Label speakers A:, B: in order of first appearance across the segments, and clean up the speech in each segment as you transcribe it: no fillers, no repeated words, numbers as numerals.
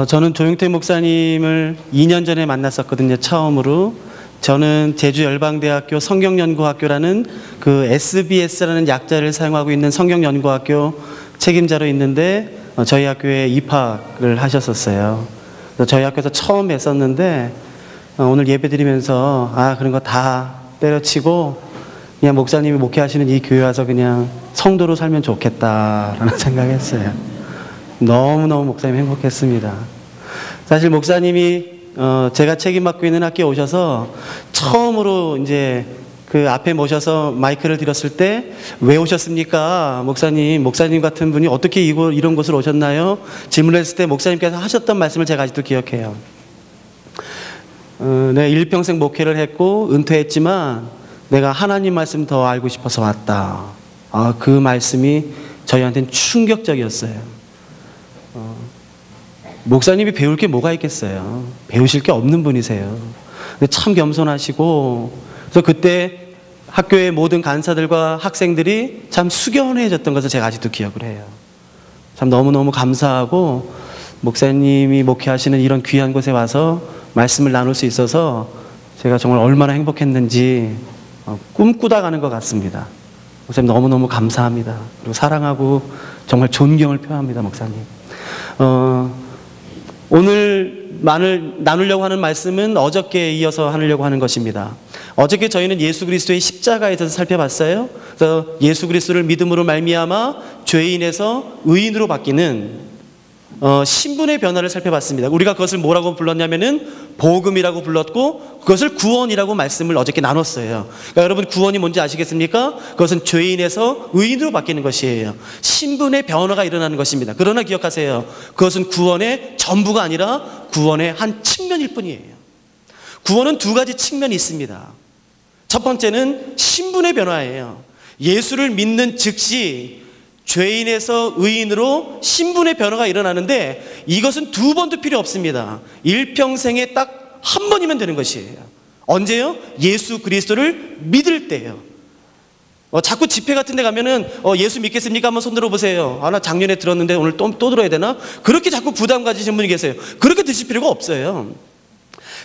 A: 저는 조용태 목사님을 2년 전에 만났었거든요, 처음으로. 저는 제주열방대학교 성경연구학교라는 그 SBS라는 약자를 사용하고 있는 성경연구학교 책임자로 있는데, 저희 학교에 입학을 하셨었어요. 그래서 저희 학교에서 처음 뵀었는데, 오늘 예배 드리면서, 그런 거 다 때려치고, 그냥 목사님이 목회하시는 이 교회 와서 그냥 성도로 살면 좋겠다라는 생각했어요. 너무너무 목사님 행복했습니다. 사실 목사님이 제가 책임 맡고 있는 학교에 오셔서 처음으로 이제 그 앞에 모셔서 마이크를 드렸을 때 왜 오셨습니까? 목사님 같은 분이 어떻게 이런 곳을 오셨나요? 질문을 했을 때 목사님께서 하셨던 말씀을 제가 아직도 기억해요. 내가 일평생 목회를 했고 은퇴했지만 내가 하나님 말씀 더 알고 싶어서 왔다. 그 말씀이 저희한테는 충격적이었어요. 목사님이 배울 게 뭐가 있겠어요? 배우실 게 없는 분이세요. 근데 참 겸손하시고, 그래서 그때 학교의 모든 간사들과 학생들이 참 숙연해졌던 것을 제가 아직도 기억을 해요. 참 너무너무 감사하고, 목사님이 목회하시는 이런 귀한 곳에 와서 말씀을 나눌 수 있어서 제가 정말 얼마나 행복했는지 꿈꾸다 가는 것 같습니다. 목사님 너무너무 감사합니다. 그리고 사랑하고 정말 존경을 표합니다, 목사님. 오늘 나누려고 하는 말씀은 어저께에 이어서 하려고 하는 것입니다. 어저께 저희는 예수 그리스도의 십자가에 대해서 살펴봤어요. 그래서 예수 그리스도를 믿음으로 말미암아 죄인에서 의인으로 바뀌는 신분의 변화를 살펴봤습니다. 우리가 그것을 뭐라고 불렀냐면은 복음이라고 불렀고, 그것을 구원이라고 말씀을 어저께 나눴어요. 그러니까 여러분, 구원이 뭔지 아시겠습니까? 그것은 죄인에서 의인으로 바뀌는 것이에요. 신분의 변화가 일어나는 것입니다. 그러나 기억하세요. 그것은 구원의 전부가 아니라 구원의 한 측면일 뿐이에요. 구원은 두 가지 측면이 있습니다. 첫 번째는 신분의 변화예요. 예수를 믿는 즉시 죄인에서 의인으로 신분의 변화가 일어나는데, 이것은 두 번도 필요 없습니다. 일평생에 딱 한 번이면 되는 것이에요. 언제요? 예수 그리스도를 믿을 때예요. 자꾸 집회 같은 데 가면은 예수 믿겠습니까? 한번 손 들어보세요. 나 작년에 들었는데 오늘 또 들어야 되나? 그렇게 자꾸 부담 가지신 분이 계세요. 그렇게 드실 필요가 없어요.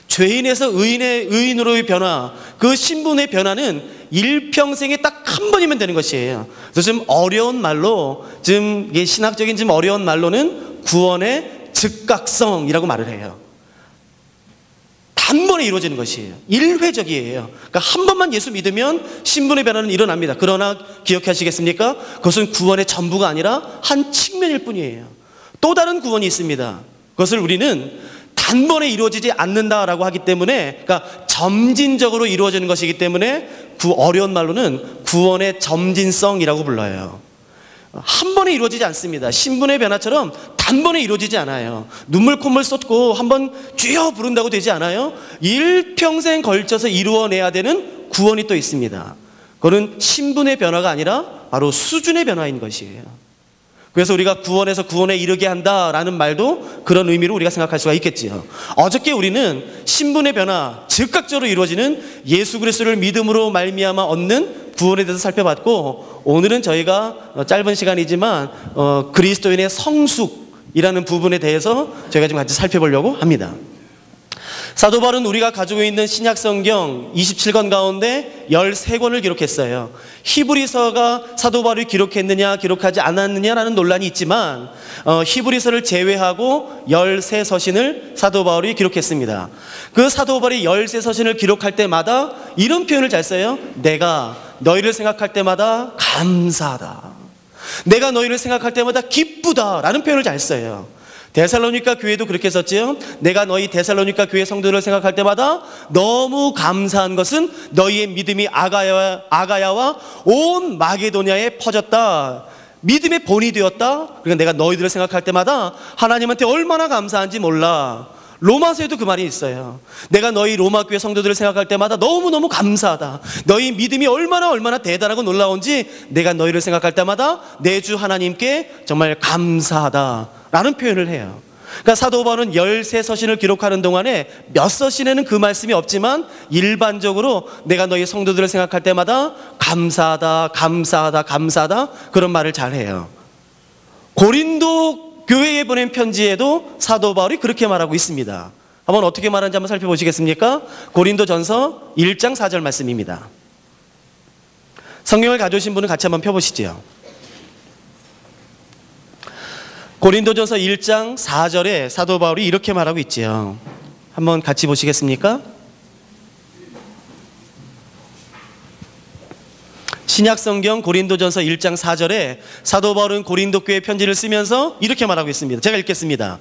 A: 죄인에서 의인으로의 변화, 그 신분의 변화는 일평생에 딱 한 번이면 되는 것이에요. 그래서 좀 어려운 말로, 신학적인 어려운 말로는 구원의 즉각성이라고 말을 해요. 단번에 이루어지는 것이에요. 일회적이에요. 그러니까 한 번만 예수 믿으면 신분의 변화는 일어납니다. 그러나 기억하시겠습니까? 그것은 구원의 전부가 아니라 한 측면일 뿐이에요. 또 다른 구원이 있습니다. 그것을 우리는 단번에 이루어지지 않는다라고 하기 때문에, 그러니까 점진적으로 이루어지는 것이기 때문에 어려운 말로는 구원의 점진성이라고 불러요. 한 번에 이루어지지 않습니다. 신분의 변화처럼 단번에 이루어지지 않아요. 눈물 콧물 쏟고 한번 주여 부른다고 되지 않아요. 일평생 걸쳐서 이루어내야 되는 구원이 또 있습니다. 그거는 신분의 변화가 아니라 바로 수준의 변화인 것이에요. 그래서 우리가 구원에서 구원에 이르게 한다라는 말도 그런 의미로 우리가 생각할 수가 있겠지요. 어저께 우리는 신분의 변화, 즉각적으로 이루어지는 예수 그리스도를 믿음으로 말미암아 얻는 구원에 대해서 살펴봤고, 오늘은 저희가 짧은 시간이지만 그리스도인의 성숙이라는 부분에 대해서 저희가 좀 같이 살펴보려고 합니다. 사도 바울은 우리가 가지고 있는 신약 성경 27권 가운데 13권을 기록했어요. 히브리서가 사도 바울이 기록했느냐 기록하지 않았느냐라는 논란이 있지만 히브리서를 제외하고 13서신을 사도 바울이 기록했습니다. 그 사도 바울이 13서신을 기록할 때마다 이런 표현을 잘 써요. 내가 너희를 생각할 때마다 감사하다. 내가 너희를 생각할 때마다 기쁘다라는 표현을 잘 써요. 데살로니가 교회도 그렇게 썼지요. 내가 너희 데살로니가 교회 성도들을 생각할 때마다 너무 감사한 것은 너희의 믿음이 아가야와 온 마게도냐에 퍼졌다. 믿음의 본이 되었다. 그러니까 내가 너희들을 생각할 때마다 하나님한테 얼마나 감사한지 몰라. 로마서에도 그 말이 있어요. 내가 너희 로마 교회 성도들을 생각할 때마다 너무너무 감사하다. 너희 믿음이 얼마나 대단하고 놀라운지 내가 너희를 생각할 때마다 내 주 하나님께 정말 감사하다 라는 표현을 해요. 그러니까 사도 바울은 13서신을 기록하는 동안에 몇 서신에는 그 말씀이 없지만 일반적으로 내가 너희 성도들을 생각할 때마다 감사하다 그런 말을 잘 해요. 고린도 교회에 보낸 편지에도 사도 바울이 그렇게 말하고 있습니다. 한번 어떻게 말하는지 한번 살펴보시겠습니까? 고린도전서 1장 4절 말씀입니다. 성경을 가져오신 분은 같이 한번 펴보시죠. 고린도전서 1장 4절에 사도 바울이 이렇게 말하고 있지요. 한번 같이 보시겠습니까? 신약성경 고린도전서 1장 4절에 사도 바울은 고린도 교회 편지를 쓰면서 이렇게 말하고 있습니다. 제가 읽겠습니다.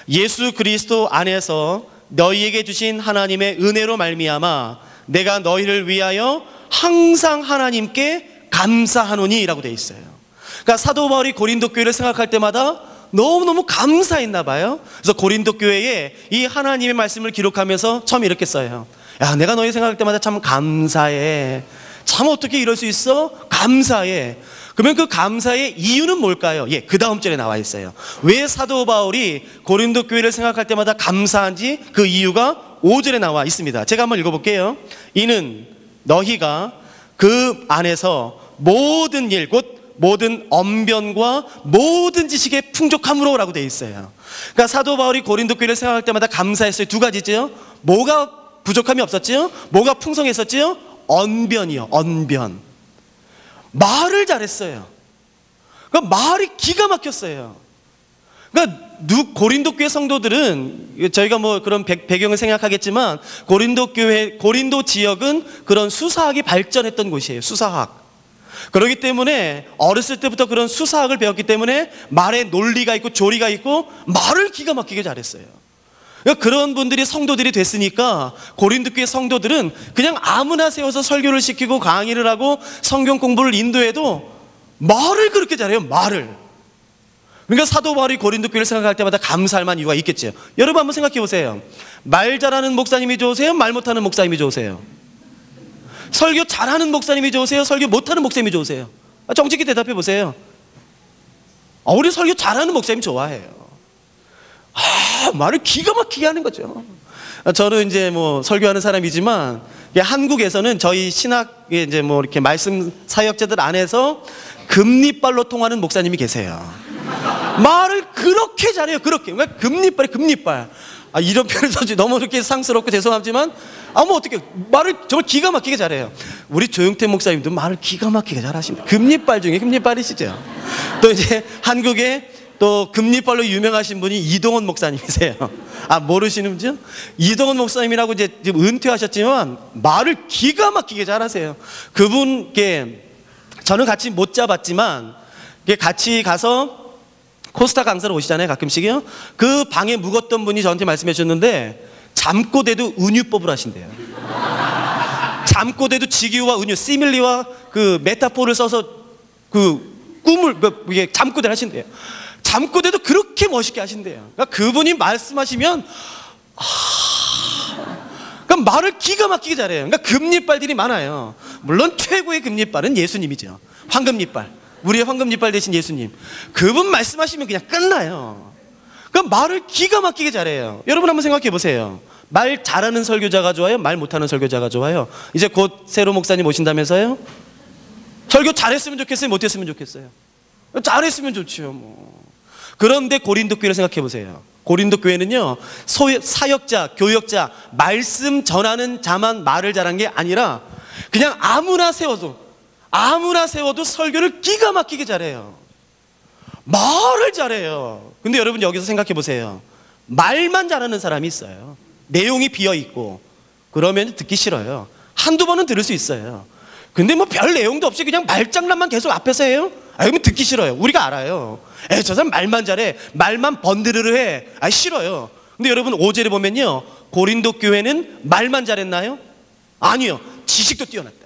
A: 예수 그리스도 안에서 너희에게 주신 하나님의 은혜로 말미암아 내가 너희를 위하여 항상 하나님께 감사하노니 라고 되어 있어요. 그러니까 사도 바울이 고린도 교회를 생각할 때마다 너무너무 감사했나 봐요. 그래서 고린도 교회에 이 하나님의 말씀을 기록하면서 처음 이렇게 써요. 야, 내가 너희 생각할 때마다 참 감사해. 참 어떻게 이럴 수 있어? 감사해. 그러면 그 감사의 이유는 뭘까요? 예, 그 다음 절에 나와 있어요. 왜 사도 바울이 고린도 교회를 생각할 때마다 감사한지 그 이유가 5절에 나와 있습니다. 제가 한번 읽어볼게요. 이는 너희가 그 안에서 모든 일, 곧 모든 언변과 모든 지식의 풍족함으로 라고 되어 있어요. 그러니까 사도 바울이 고린도 교회를 생각할 때마다 감사했어요. 두 가지죠. 뭐가 부족함이 없었지요? 뭐가 풍성했었지요? 언변이요. 언변. 말을 잘했어요. 그러니까 말이 기가 막혔어요. 그러니까 고린도 교회 성도들은 저희가 뭐 그런 배경을 생각하겠지만 고린도 교회, 고린도 지역은 그런 수사학이 발전했던 곳이에요. 수사학. 그렇기 때문에 어렸을 때부터 그런 수사학을 배웠기 때문에 말에 논리가 있고 조리가 있고 말을 기가 막히게 잘했어요. 그러니까 그런 분들이 성도들이 됐으니까 고린도 교회 성도들은 그냥 아무나 세워서 설교를 시키고 강의를 하고 성경 공부를 인도해도 말을 그렇게 잘해요. 말을. 그러니까 사도 바울이 고린도 교회를 생각할 때마다 감사할 만한 이유가 있겠죠. 여러분 한번 생각해 보세요. 말 잘하는 목사님이 좋으세요? 말 못하는 목사님이 좋으세요? 설교 잘하는 목사님이 좋으세요? 설교 못하는 목사님이 좋으세요? 정직히 대답해 보세요. 우리 설교 잘하는 목사님 좋아해요. 말을 기가 막히게 하는 거죠. 저는 이제 뭐 설교하는 사람이지만 한국에서는 저희 신학 이제 뭐 이렇게 말씀 사역자들 안에서 금리빨로 통하는 목사님이 계세요. 말을 그렇게 잘해요. 그렇게. 그러니까 금리빨. 이런 표현을 써지 너무 이렇게 상스럽고 죄송하지만 뭐 어떻게 말을 정말 기가 막히게 잘해요. 우리 조용태 목사님도 말을 기가 막히게 잘하십니다. 금리빨 중에 금리빨이시죠. 또 이제 한국에 또 금리빨로 유명하신 분이 이동원 목사님이세요. 모르시는지요? 이동원 목사님이라고 이제 은퇴하셨지만 말을 기가 막히게 잘하세요. 그분께 저는 같이 못 잡았지만 같이 가서 코스타 강사로 오시잖아요. 가끔씩요. 그 방에 묵었던 분이 저한테 말씀해 주셨는데 잠꼬대도 은유법을 하신대요. 잠꼬대도 직유와 은유, 시밀리와 그 메타포를 써서 그 꿈을 이게 잠꼬대를 하신대요. 잠꼬대도 그렇게 멋있게 하신대요. 그러니까 그분이 말씀하시면 그러니까 말을 기가 막히게 잘해요. 그러니까 금리빨들이 많아요. 물론 최고의 금리빨은 예수님이죠. 황금리빨. 우리의 황금리빨 대신 예수님. 그분 말씀하시면 그냥 끝나요. 그러니까 말을 기가 막히게 잘해요. 여러분 한번 생각해 보세요. 말 잘하는 설교자가 좋아요? 말 못하는 설교자가 좋아요? 이제 곧 새로 목사님 오신다면서요? 설교 잘했으면 좋겠어요? 못했으면 좋겠어요? 잘했으면 좋죠. 뭐. 그런데 고린도 교회를 생각해 보세요. 고린도 교회는요, 사역자, 교역자, 말씀 전하는 자만 말을 잘한 게 아니라 그냥 아무나 세워도 설교를 기가 막히게 잘해요. 말을 잘해요. 근데 여러분 여기서 생각해 보세요. 말만 잘하는 사람이 있어요. 내용이 비어있고 그러면 듣기 싫어요. 한두 번은 들을 수 있어요. 근데 뭐 별 내용도 없이 그냥 말장난만 계속 앞에서 해요? 그러면 듣기 싫어요. 우리가 알아요. 저 사람 말만 잘해. 말만 번드르르 해. 싫어요. 근데 여러분 5절에 보면요, 고린도 교회는 말만 잘했나요? 아니요. 지식도 뛰어났다.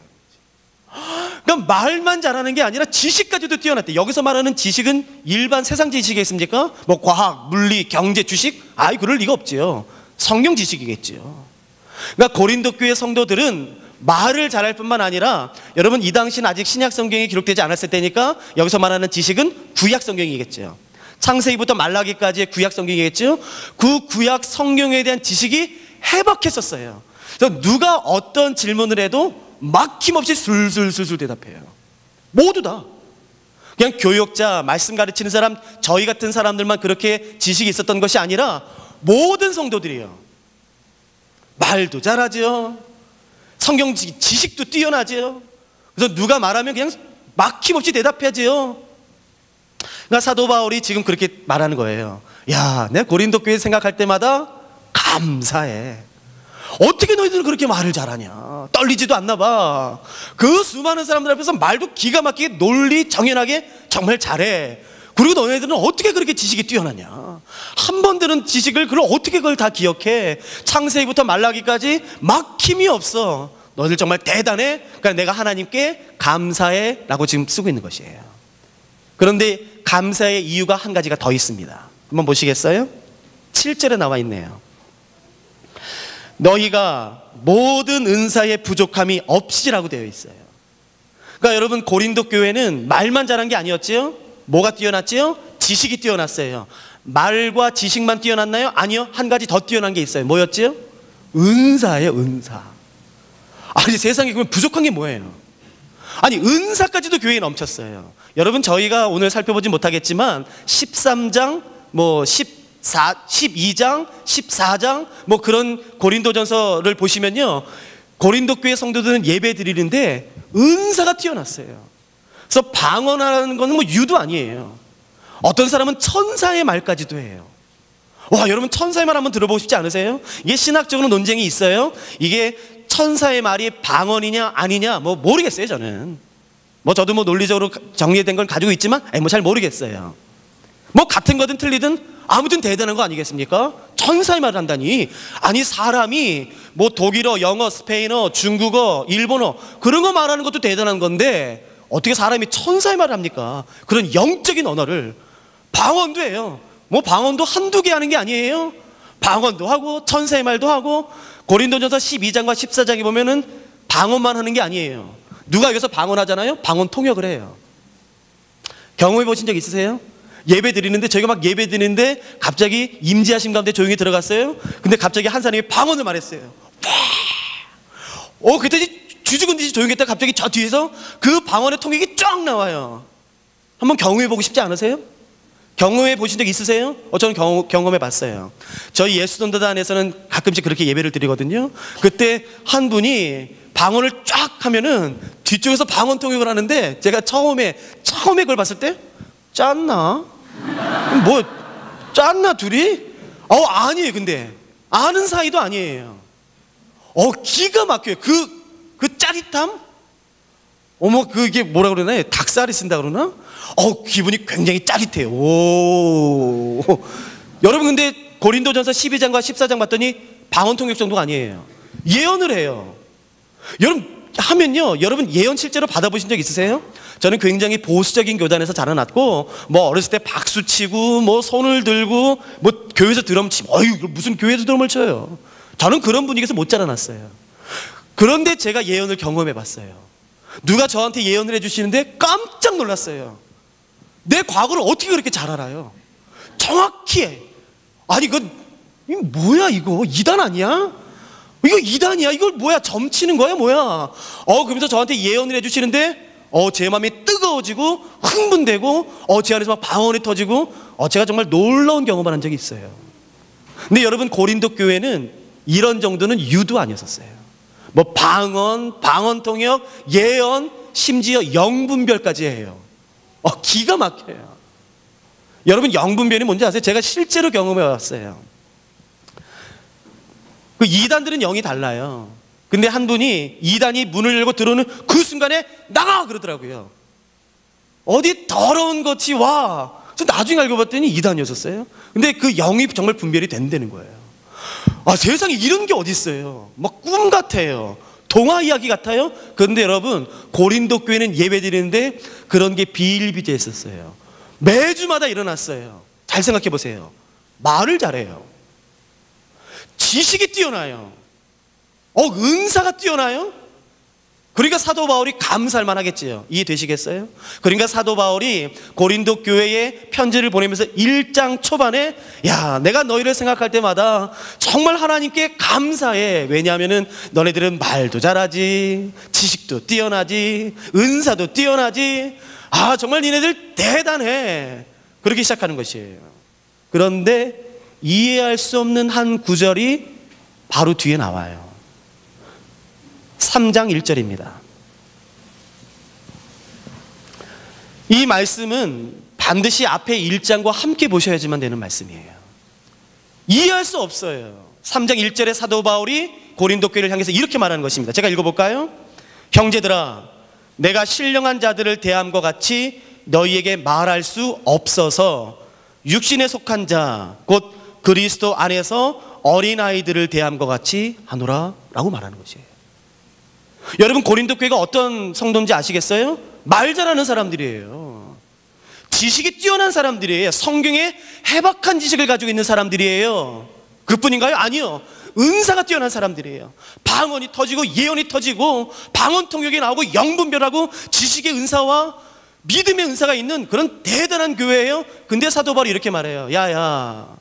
A: 그러니까 말만 잘하는 게 아니라 지식까지도 뛰어났대. 여기서 말하는 지식은 일반 세상 지식이겠습니까? 뭐 과학, 물리, 경제, 주식? 그럴 리가 없지요. 성경 지식이겠지요. 그러니까 고린도 교회 성도들은 말을 잘할 뿐만 아니라, 여러분 이 당시는 아직 신약 성경이 기록되지 않았을 때니까 여기서 말하는 지식은 구약 성경이겠죠. 창세기부터 말라기까지의 구약 성경이겠죠. 그 구약 성경에 대한 지식이 해박했었어요. 그래서 누가 어떤 질문을 해도 막힘없이 술술술술 대답해요. 모두 다. 그냥 교역자, 말씀 가르치는 사람, 저희 같은 사람들만 그렇게 지식이 있었던 것이 아니라 모든 성도들이요. 말도 잘하죠. 성경 지식도 뛰어나죠. 그래서 누가 말하면 그냥 막힘없이 대답하죠. 그러니까 사도 바울이 지금 그렇게 말하는 거예요. 야, 내가 고린도 교회 생각할 때마다 감사해. 어떻게 너희들은 그렇게 말을 잘하냐? 떨리지도 않나 봐. 그 수많은 사람들 앞에서 말도 기가 막히게 논리 정연하게 정말 잘해. 그리고 너희들은 어떻게 그렇게 지식이 뛰어나냐? 한 번 들은 지식을 그걸 어떻게 그걸 다 기억해? 창세기부터 말라기까지 막힘이 없어. 너희들 정말 대단해. 그러니까 내가 하나님께 감사해 라고 지금 쓰고 있는 것이에요. 그런데 감사의 이유가 한 가지가 더 있습니다. 한번 보시겠어요? 7절에 나와 있네요. 너희가 모든 은사의 부족함이 없이라고 되어 있어요. 그러니까 여러분, 고린도 교회는 말만 잘한 게 아니었지요? 뭐가 뛰어났지요? 지식이 뛰어났어요. 말과 지식만 뛰어났나요? 아니요. 한 가지 더 뛰어난 게 있어요. 뭐였지요? 은사예요, 은사. 아니, 세상에 그러면 부족한 게 뭐예요? 아니, 은사까지도 교회에 넘쳤어요. 여러분, 저희가 오늘 살펴보지 못하겠지만 13장, 12장, 14장 그런 고린도전서를 보시면요, 고린도 교회 성도들은 예배 드리는데 은사가 뛰어났어요. 그래서 방언하는 건 유도 아니에요. 어떤 사람은 천사의 말까지도 해요. 와, 여러분, 천사의 말 한번 들어보고 싶지 않으세요? 이게 신학적으로 논쟁이 있어요. 이게 천사의 말이 방언이냐 아니냐 모르겠어요. 저는 저도 논리적으로 정리된 걸 가지고 있지만 잘 모르겠어요. 같은 거든 틀리든 아무튼 대단한 거 아니겠습니까? 천사의 말을 한다니. 아니, 사람이 독일어, 영어, 스페인어, 중국어, 일본어 그런 거 말하는 것도 대단한 건데 어떻게 사람이 천사의 말을 합니까? 그런 영적인 언어를. 방언도 해요. 방언도 한두 개 하는 게 아니에요. 방언도 하고 천사의 말도 하고. 고린도전서 12장과 14장에 보면은 방언만 하는 게 아니에요. 누가 여기서 방언하잖아요? 방언 통역을 해요. 경험해 보신 적 있으세요? 예배 드리는데, 저희가 막 예배 드리는데 갑자기 임재하심 가운데 조용히 들어갔어요. 근데 갑자기 한 사람이 방언을 말했어요. 그랬더니 쥐죽은 듯이 조용히 했다가 갑자기 저 뒤에서 그 방언의 통역이 쫙 나와요. 한번 경험해 보고 싶지 않으세요? 경험해 보신 적 있으세요? 저는 경험해 봤어요. 저희 예수전도단에서는 가끔씩 그렇게 예배를 드리거든요. 그때 한 분이 방언을 쫙 하면은 뒤쪽에서 방언 통역을 하는데, 제가 처음에 그걸 봤을 때 짰나? 짰나 둘이? 아니에요. 근데 아는 사이도 아니에요. 기가 막혀요. 그 짜릿함? 그게 뭐라 그러나? 닭살이 쓴다 그러나? 기분이 굉장히 짜릿해요. 오. 여러분, 근데 고린도전서 12장과 14장 봤더니 방언 통역 정도가 아니에요. 예언을 해요. 여러분 예언 실제로 받아보신 적 있으세요? 저는 굉장히 보수적인 교단에서 자라났고, 어렸을 때 박수 치고, 손을 들고, 교회에서 드럼 치고, 무슨 교회에서 드럼을 쳐요. 저는 그런 분위기에서 못 자라났어요. 그런데 제가 예언을 경험해 봤어요. 누가 저한테 예언을 해주시는데 깜짝 놀랐어요. 내 과거를 어떻게 그렇게 잘 알아요? 정확히 해. 아니, 이거 뭐야, 이거 이단 아니야? 이거 이단이야? 이걸 뭐야, 점치는 거야, 뭐야? 그러면서 저한테 예언을 해주시는데 제 마음이 뜨거워지고 흥분되고 제 안에서 막 방언이 터지고 제가 정말 놀라운 경험을 한 적이 있어요. 근데 여러분, 고린도 교회는 이런 정도는 유도 아니었었어요. 방언 통역, 예언, 심지어 영분별까지 해요. 기가 막혀요. 여러분, 영분별이 뭔지 아세요? 제가 실제로 경험해 왔어요. 그 이단들은 영이 달라요. 근데 한 분이 이단이 문을 열고 들어오는 그 순간에 나가! 그러더라고요. 어디 더러운 것이 와. 그래서 나중에 알고 봤더니 이단이었었어요. 근데 그 영이 정말 분별이 된다는 거예요. 세상에 이런 게 어디 있어요. 꿈 같아요. 동화 이야기 같아요. 그런데 여러분, 고린도 교회는 예배 드리는데 그런 게 비일비재했었어요. 매주마다 일어났어요. 잘 생각해 보세요. 말을 잘해요. 지식이 뛰어나요. 은사가 뛰어나요. 그러니까 사도 바울이 감사할 만하겠지요. 이해되시겠어요? 그러니까 사도 바울이 고린도 교회에 편지를 보내면서 1장 초반에, 내가 너희를 생각할 때마다 정말 하나님께 감사해. 왜냐하면은 너네들은 말도 잘하지, 지식도 뛰어나지, 은사도 뛰어나지, 아, 정말 니네들 대단해. 그렇게 시작하는 것이에요. 그런데 이해할 수 없는 한 구절이 바로 뒤에 나와요. 3장 1절입니다. 이 말씀은 반드시 앞에 1장과 함께 보셔야지만 되는 말씀이에요. 이해할 수 없어요. 3장 1절에 사도 바울이 고린도 교회를 향해서 이렇게 말하는 것입니다. 제가 읽어볼까요? 형제들아, 내가 신령한 자들을 대함과 같이 너희에게 말할 수 없어서 육신에 속한 자, 곧 그리스도 안에서 어린아이들을 대함과 같이 하노라 라고 말하는 것이에요. 여러분, 고린도 교회가 어떤 성도인지 아시겠어요? 말 잘하는 사람들이에요. 지식이 뛰어난 사람들이에요. 성경에 해박한 지식을 가지고 있는 사람들이에요. 그뿐인가요? 아니요. 은사가 뛰어난 사람들이에요. 방언이 터지고 예언이 터지고 방언 통역이 나오고 영분별하고 지식의 은사와 믿음의 은사가 있는 그런 대단한 교회예요. 근데 사도 바울이 이렇게 말해요. 야야,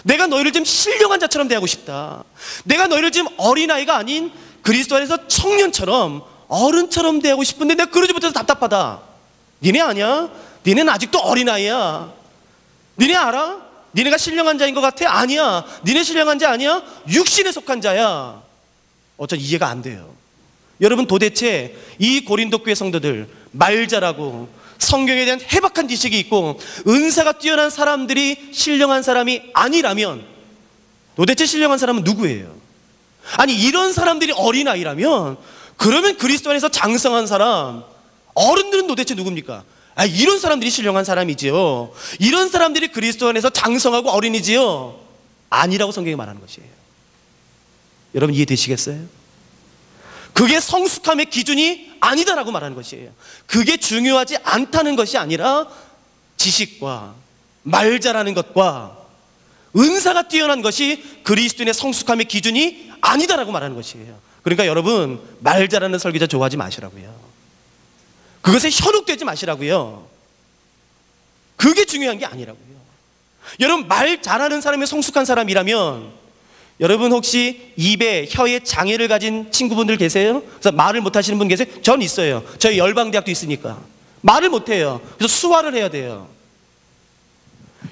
A: 내가 너희를 좀 신령한 자처럼 대하고 싶다. 내가 너희를 좀 어린아이가 아닌 그리스도 안에서 청년처럼 어른처럼 대하고 싶은데 내가 그러지 못해서 답답하다. 니네 아냐? 니네는 아직도 어린아이야. 니네 알아? 니네가 신령한 자인 것 같아? 아니야. 니네 신령한 자 아니야? 육신에 속한 자야. 어쩐 이해가 안 돼요. 여러분, 도대체 이 고린도 교회 성도들, 말 잘하고 성경에 대한 해박한 지식이 있고 은사가 뛰어난 사람들이 신령한 사람이 아니라면 도대체 신령한 사람은 누구예요? 아니, 이런 사람들이 어린아이라면 그러면 그리스도 안에서 장성한 사람, 어른들은 도대체 누굽니까? 아, 이런 사람들이 신령한 사람이지요. 이런 사람들이 그리스도 안에서 장성하고 어린이지요. 아니라고 성경이 말하는 것이에요. 여러분, 이해되시겠어요? 그게 성숙함의 기준이 아니다라고 말하는 것이에요. 그게 중요하지 않다는 것이 아니라 지식과 말 잘하는 것과 은사가 뛰어난 것이 그리스도인의 성숙함의 기준이 아니다라고 말하는 것이에요. 그러니까 여러분, 말 잘하는 설교자 좋아하지 마시라고요. 그것에 현혹되지 마시라고요. 그게 중요한 게 아니라고요. 여러분, 말 잘하는 사람이 성숙한 사람이라면, 여러분 혹시 입에 혀에 장애를 가진 친구분들 계세요? 그래서 말을 못하시는 분 계세요? 전 있어요. 저희 열방대학도 있으니까 말을 못해요. 그래서 수화를 해야 돼요.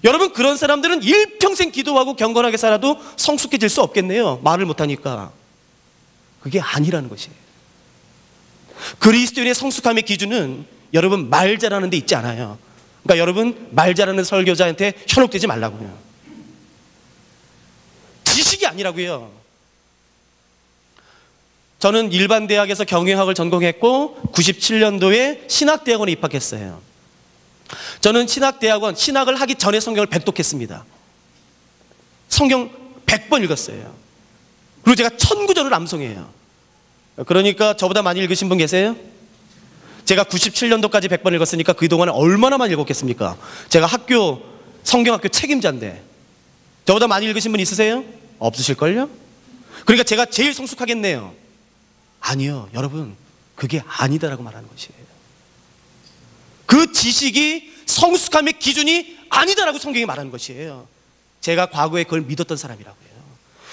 A: 여러분, 그런 사람들은 일평생 기도하고 경건하게 살아도 성숙해질 수 없겠네요. 말을 못하니까. 그게 아니라는 것이에요. 그리스도인의 성숙함의 기준은 여러분 말 잘하는 데 있지 않아요. 그러니까 여러분, 말 잘하는 설교자한테 현혹되지 말라고요. 지식이 아니라고요. 저는 일반 대학에서 경영학을 전공했고 97년도에 신학대학원에 입학했어요. 저는 신학을 하기 전에 성경을 백독했습니다. 성경 100번 읽었어요. 그리고 제가 1000구절을 암송해요. 그러니까 저보다 많이 읽으신 분 계세요? 제가 97년도까지 100번 읽었으니까 그동안에 얼마나 많이 읽었겠습니까? 제가 성경학교 책임자인데 저보다 많이 읽으신 분 있으세요? 없으실걸요? 그러니까 제가 제일 성숙하겠네요. 아니요, 여러분, 그게 아니다라고 말하는 것이에요. 그 지식이 성숙함의 기준이 아니다라고 성경이 말하는 것이에요. 제가 과거에 그걸 믿었던 사람이라고요.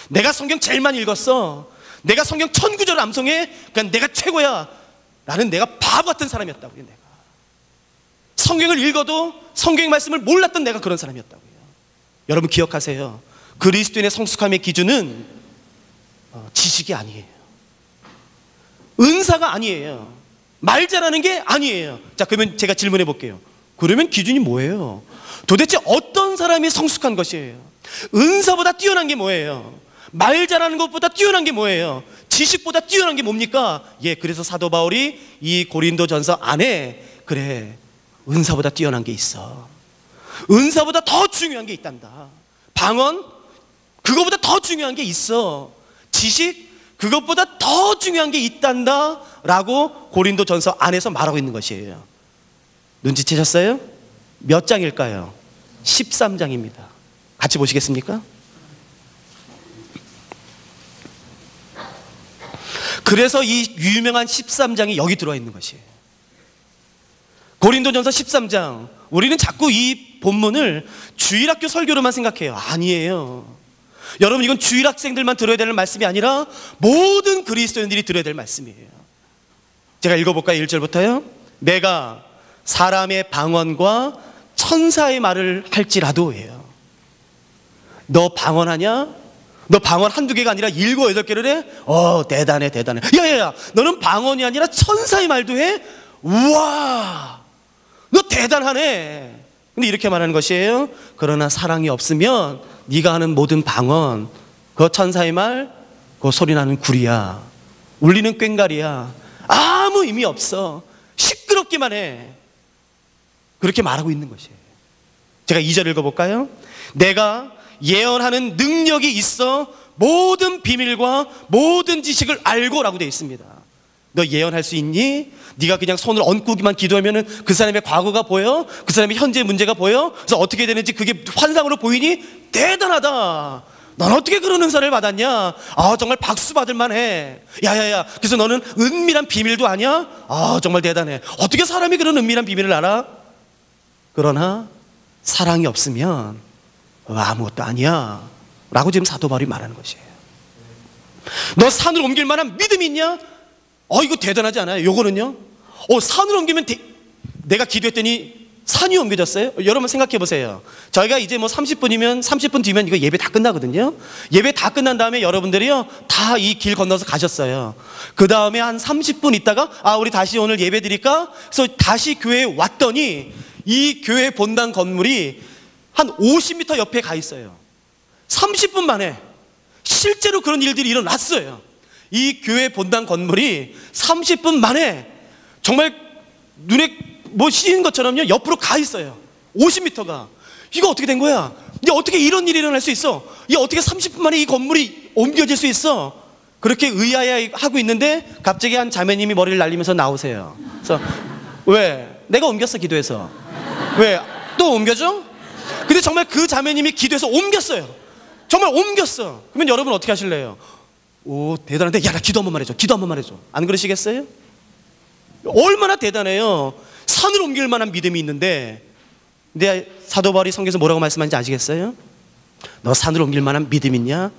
A: 내가 성경 제일 많이 읽었어. 내가 성경 1000구절 암송해. 그러니까 내가 최고야. 나는 내가 바보 같은 사람이었다고요. 내가 성경을 읽어도 성경의 말씀을 몰랐던 내가 그런 사람이었다고요. 여러분, 기억하세요. 그리스도인의 성숙함의 기준은 지식이 아니에요. 은사가 아니에요. 말 잘하는 게 아니에요. 자, 그러면 제가 질문해 볼게요. 그러면 기준이 뭐예요? 도대체 어떤 사람이 성숙한 것이에요? 은사보다 뛰어난 게 뭐예요? 말 잘하는 것보다 뛰어난 게 뭐예요? 지식보다 뛰어난 게 뭡니까? 예, 그래서 사도 바울이 이 고린도전서 안에 그래, 은사보다 뛰어난 게 있어. 은사보다 더 중요한 게 있단다. 방언, 그거보다 더 중요한 게 있어. 지식, 그것보다 더 중요한 게 있단다 라고 고린도전서 안에서 말하고 있는 것이에요. 눈치채셨어요? 몇 장일까요? 13장입니다. 같이 보시겠습니까? 그래서 이 유명한 13장이 여기 들어와 있는 것이에요. 고린도전서 13장. 우리는 자꾸 이 본문을 주일학교 설교로만 생각해요. 아니에요. 여러분, 이건 주일학생들만 들어야 되는 말씀이 아니라 모든 그리스도인들이 들어야 될 말씀이에요. 제가 읽어볼까요? 1절부터요. 내가 사람의 방언과 천사의 말을 할지라도예요. 너 방언하냐? 너 방언 한두 개가 아니라 7, 8개를 해? 대단해, 대단해. 야야야, 너는 방언이 아니라 천사의 말도 해? 우와, 너 대단하네. 근데 이렇게 말하는 것이에요. 그러나 사랑이 없으면 네가 하는 모든 방언, 그 천사의 말, 그 소리나는 구리야, 울리는 꽹과리야, 아무 의미 없어. 시끄럽기만 해. 그렇게 말하고 있는 것이에요. 제가 2절 읽어볼까요? 내가 예언하는 능력이 있어 모든 비밀과 모든 지식을 알고 라고 되어 있습니다. 너 예언할 수 있니? 네가 그냥 손을 얹고기만 기도하면 그 사람의 과거가 보여? 그 사람의 현재 문제가 보여? 그래서 어떻게 되는지 그게 환상으로 보이니? 대단하다. 넌 어떻게 그런 은사를 받았냐? 정말 박수 받을 만해. 야야야, 그래서 너는 은밀한 비밀도 아냐? 정말 대단해. 어떻게 사람이 그런 은밀한 비밀을 알아? 그러나 사랑이 없으면 아무것도 아니야 라고 지금 사도 바울이 말하는 것이에요. 너 산을 옮길 만한 믿음이 있냐? 이거 대단하지 않아요? 요거는요, 산을 옮기면 내가 기도했더니 산이 옮겨졌어요? 여러분 생각해 보세요. 저희가 이제 뭐 30분 뒤면 이거 예배 다 끝나거든요. 예배 다 끝난 다음에 여러분들이요 다 이 길 건너서 가셨어요. 그 다음에 한 30분 있다가 우리 다시 오늘 예배 드릴까? 그래서 다시 교회에 왔더니 이 교회 본당 건물이 한 50m 옆에 가 있어요. 30분 만에 실제로 그런 일들이 일어났어요. 이 교회 본당 건물이 30분 만에 정말 눈에 뭐 씌인 것처럼요 옆으로 가 있어요. 50m가. 이거 어떻게 된 거야? 이게 어떻게 이런 일이 일어날 수 있어? 이게 어떻게 30분 만에 이 건물이 옮겨질 수 있어? 그렇게 의아해하고 있는데 갑자기 한 자매님이 머리를 날리면서 나오세요. 그래서 왜? 내가 옮겼어, 기도해서. 왜? 또 옮겨줘? 근데 정말 그 자매님이 기도해서 옮겼어요. 정말 옮겼어. 그러면 여러분 어떻게 하실래요? 대단한데, 야, 나 기도 한 번만 해줘. 기도 한 번만 해줘. 안 그러시겠어요? 얼마나 대단해요. 산을 옮길 만한 믿음이 있는데, 근데 사도 바울이 성경에서 뭐라고 말씀하는지 아시겠어요? 너 산을 옮길 만한 믿음 있냐?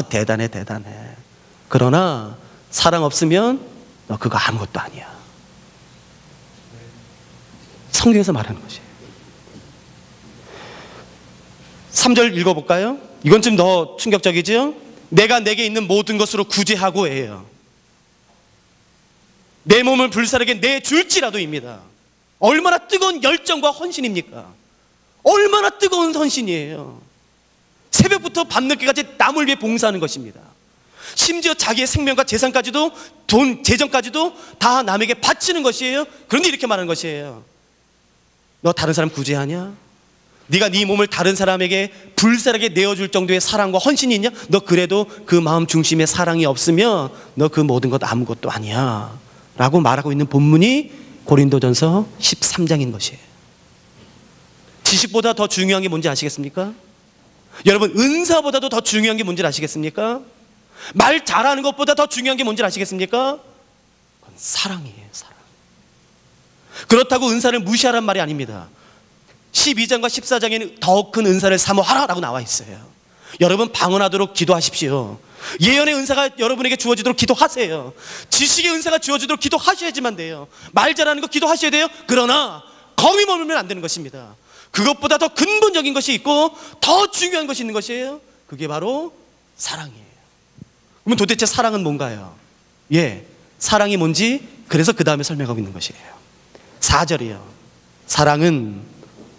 A: 대단해, 대단해. 그러나 사랑 없으면 너 그거 아무것도 아니야. 성경에서 말하는 것이에요. 3절 읽어볼까요? 이건 좀 더 충격적이죠? 내가 내게 있는 모든 것으로 구제하고 해요. 내 몸을 불사르게 내줄지라도입니다. 얼마나 뜨거운 열정과 헌신입니까? 얼마나 뜨거운 헌신이에요. 새벽부터 밤늦게까지 남을 위해 봉사하는 것입니다. 심지어 자기의 생명과 재산까지도, 돈, 재정까지도 다 남에게 바치는 것이에요. 그런데 이렇게 말하는 것이에요. 너 다른 사람 구제하냐? 네가 네 몸을 다른 사람에게 불살하게 내어줄 정도의 사랑과 헌신이 있냐? 너 그래도 그 마음 중심에 사랑이 없으면 너 그 모든 것 아무것도 아니야 라고 말하고 있는 본문이 고린도전서 13장인 것이에요. 지식보다 더 중요한 게 뭔지 아시겠습니까? 여러분, 은사보다도 더 중요한 게 뭔지 아시겠습니까? 말 잘하는 것보다 더 중요한 게 뭔지 아시겠습니까? 그건 사랑이에요, 사랑. 그렇다고 은사를 무시하란 말이 아닙니다. 12장과 14장에는 더 큰 은사를 사모하라 라고 나와 있어요. 여러분, 방언하도록 기도하십시오. 예언의 은사가 여러분에게 주어지도록 기도하세요. 지식의 은사가 주어지도록 기도하셔야지만 돼요. 말 잘하는 거 기도하셔야 돼요. 그러나 검이 머물면 안 되는 것입니다. 그것보다 더 근본적인 것이 있고 더 중요한 것이 있는 것이에요. 그게 바로 사랑이에요. 그러면 도대체 사랑은 뭔가요? 사랑이 뭔지 그래서 그 다음에 설명하고 있는 것이에요. 4절이요. 사랑은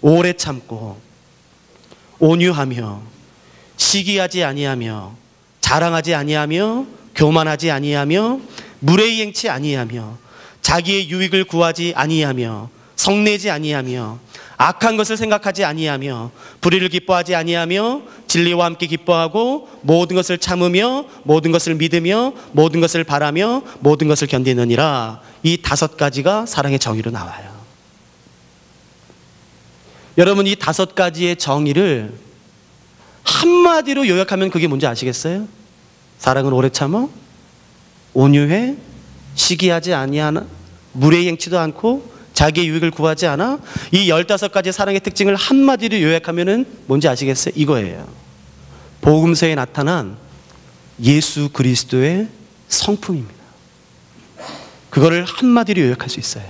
A: 오래 참고 온유하며 시기하지 아니하며 자랑하지 아니하며 교만하지 아니하며 무례행치 아니하며 자기의 유익을 구하지 아니하며 성내지 아니하며 악한 것을 생각하지 아니하며 불의를 기뻐하지 아니하며 진리와 함께 기뻐하고 모든 것을 참으며 모든 것을 믿으며 모든 것을 바라며 모든 것을 견디느니라. 이 5가지가 사랑의 정의로 나와요. 여러분, 이 5가지의 정의를 한마디로 요약하면 그게 뭔지 아시겠어요? 사랑은 오래 참어, 온유해, 시기하지 아니하나, 무례행치도 않고 자기의 유익을 구하지 않아. 이 15가지 사랑의 특징을 한마디로 요약하면 뭔지 아시겠어요? 이거예요. 복음서에 나타난 예수 그리스도의 성품입니다. 그거를 한마디로 요약할 수 있어요.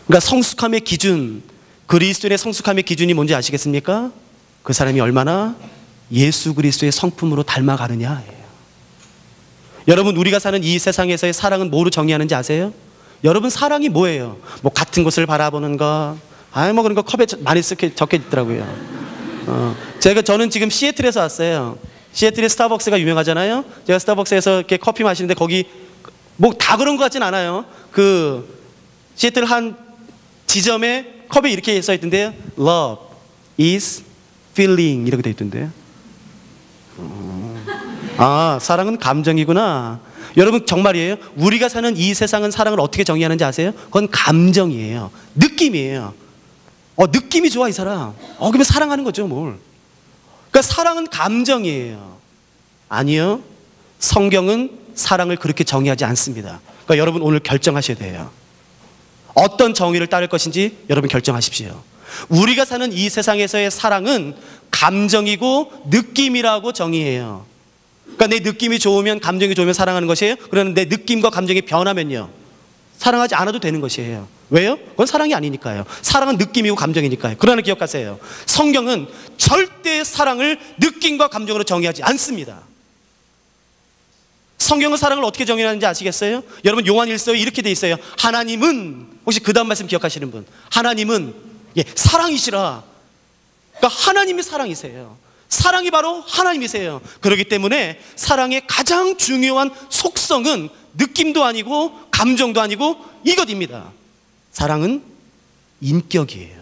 A: 그러니까 성숙함의 기준, 그리스도인의 성숙함의 기준이 뭔지 아시겠습니까? 그 사람이 얼마나 예수 그리스도의 성품으로 닮아가느냐예요. 여러분, 우리가 사는 이 세상에서의 사랑은 뭐로 정의하는지 아세요? 여러분, 사랑이 뭐예요? 뭐 같은 곳을 바라보는 거, 뭐 그런 거 컵에 많이 적혀 있더라고요. 저는 지금 시애틀에서 왔어요. 시애틀에 스타벅스가 유명하잖아요. 제가 스타벅스에서 이렇게 커피 마시는데 거기 뭐 다 그런 것 같진 않아요. 그 시애틀 한 지점에 컵에 이렇게 써 있던데요. Love is feeling 이렇게 돼 있던데요. 사랑은 감정이구나. 여러분, 정말이에요. 우리가 사는 이 세상은 사랑을 어떻게 정의하는지 아세요? 그건 감정이에요. 느낌이에요. 느낌이 좋아 이 사람. 그러면 사랑하는 거죠, 뭘. 그러니까 사랑은 감정이에요. 아니요. 성경은 사랑을 그렇게 정의하지 않습니다. 그러니까 여러분, 오늘 결정하셔야 돼요. 어떤 정의를 따를 것인지 여러분 결정하십시오. 우리가 사는 이 세상에서의 사랑은 감정이고 느낌이라고 정의해요. 그러니까 내 느낌이 좋으면, 감정이 좋으면 사랑하는 것이에요. 그런데 내 느낌과 감정이 변하면요, 사랑하지 않아도 되는 것이에요. 왜요? 그건 사랑이 아니니까요. 사랑은 느낌이고 감정이니까요. 그러나 기억하세요. 성경은 절대 사랑을 느낌과 감정으로 정의하지 않습니다. 성경은 사랑을 어떻게 정의하는지 아시겠어요? 여러분, 요한 1서에 이렇게 돼 있어요. 하나님은, 혹시 그 다음 말씀 기억하시는 분? 하나님은 사랑이시라. 그러니까 하나님이 사랑이세요. 사랑이 바로 하나님이세요. 그렇기 때문에 사랑의 가장 중요한 속성은 느낌도 아니고 감정도 아니고 이것입니다. 사랑은 인격이에요.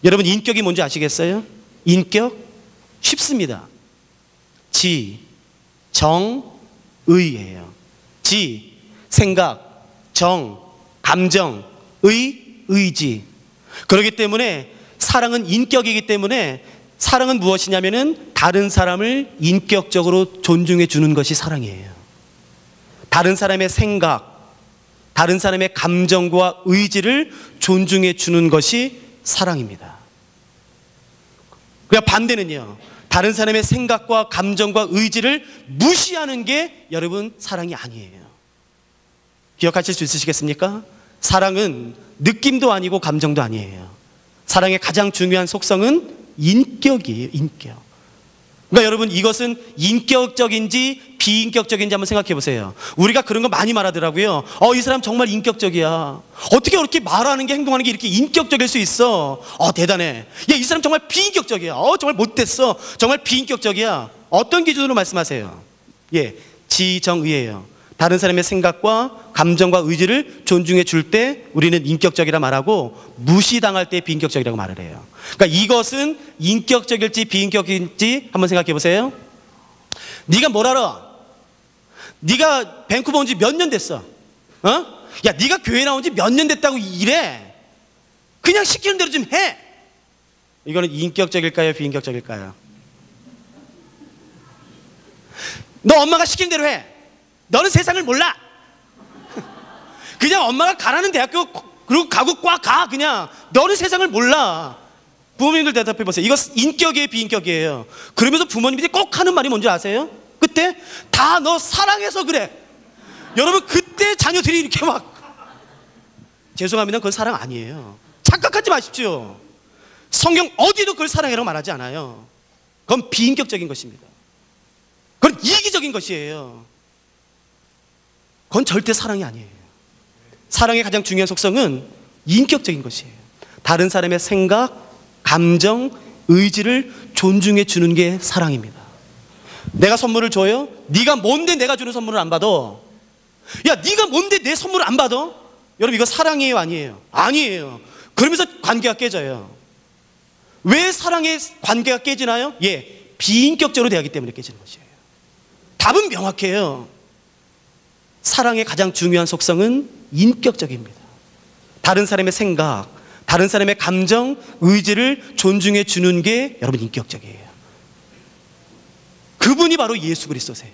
A: 여러분, 인격이 뭔지 아시겠어요? 인격 쉽습니다. 지, 정, 의예요. 지, 생각, 정, 감정, 의지. 그렇기 때문에 사랑은 인격이기 때문에, 사랑은 무엇이냐면은 다른 사람을 인격적으로 존중해 주는 것이 사랑이에요. 다른 사람의 생각, 다른 사람의 감정과 의지를 존중해 주는 것이 사랑입니다. 그냥 반대는요, 다른 사람의 생각과 감정과 의지를 무시하는 게 여러분 사랑이 아니에요. 기억하실 수 있으시겠습니까? 사랑은 느낌도 아니고 감정도 아니에요. 사랑의 가장 중요한 속성은 인격이에요. 인격. 그러니까 여러분, 이것은 인격적인지 비인격적인지 한번 생각해 보세요. 우리가 그런 거 많이 말하더라고요. 이 사람 정말 인격적이야. 어떻게 그렇게 말하는 게, 행동하는 게 이렇게 인격적일 수 있어? 대단해. 이 사람 정말 비인격적이야. 정말 못됐어. 정말 비인격적이야. 어떤 기준으로 말씀하세요? 지정의예요. 다른 사람의 생각과 감정과 의지를 존중해 줄 때 우리는 인격적이라 말하고, 무시당할 때 비인격적이라고 말을 해요. 그러니까 이것은 인격적일지 비인격적일지 한번 생각해 보세요. 네가 뭘 알아? 네가 밴쿠버 온 지 몇 년 됐어? 네가 교회 나온 지 몇 년 됐다고 이래? 그냥 시키는 대로 좀 해. 이거는 인격적일까요, 비인격적일까요? 너 엄마가 시키는 대로 해. 너는 세상을 몰라. 그냥 엄마가 가라는 대학교 그리고 가고 꽉 가. 그냥 너는 세상을 몰라. 부모님들 대답해 보세요. 이거 인격이에요, 비인격이에요? 그러면서 부모님들이 꼭 하는 말이 뭔지 아세요? 그때 다 너 사랑해서 그래. 여러분, 그때 자녀들이 이렇게 막, 죄송합니다, 그건 사랑 아니에요. 착각하지 마십시오. 성경 어디도 그걸 사랑이라고 말하지 않아요. 그건 비인격적인 것입니다. 그건 이기적인 것이에요. 그건 절대 사랑이 아니에요. 사랑의 가장 중요한 속성은 인격적인 것이에요. 다른 사람의 생각, 감정, 의지를 존중해 주는 게 사랑입니다. 내가 선물을 줘요? 네가 뭔데 내가 주는 선물을 안 받아? 네가 뭔데 내 선물을 안 받아? 여러분, 이거 사랑이에요, 아니에요? 아니에요. 그러면서 관계가 깨져요. 왜 사랑의 관계가 깨지나요? 비인격적으로 대하기 때문에 깨지는 것이에요. 답은 명확해요. 사랑의 가장 중요한 속성은 인격적입니다. 다른 사람의 생각, 다른 사람의 감정, 의지를 존중해 주는 게 여러분 인격적이에요. 그분이 바로 예수 그리스도세요.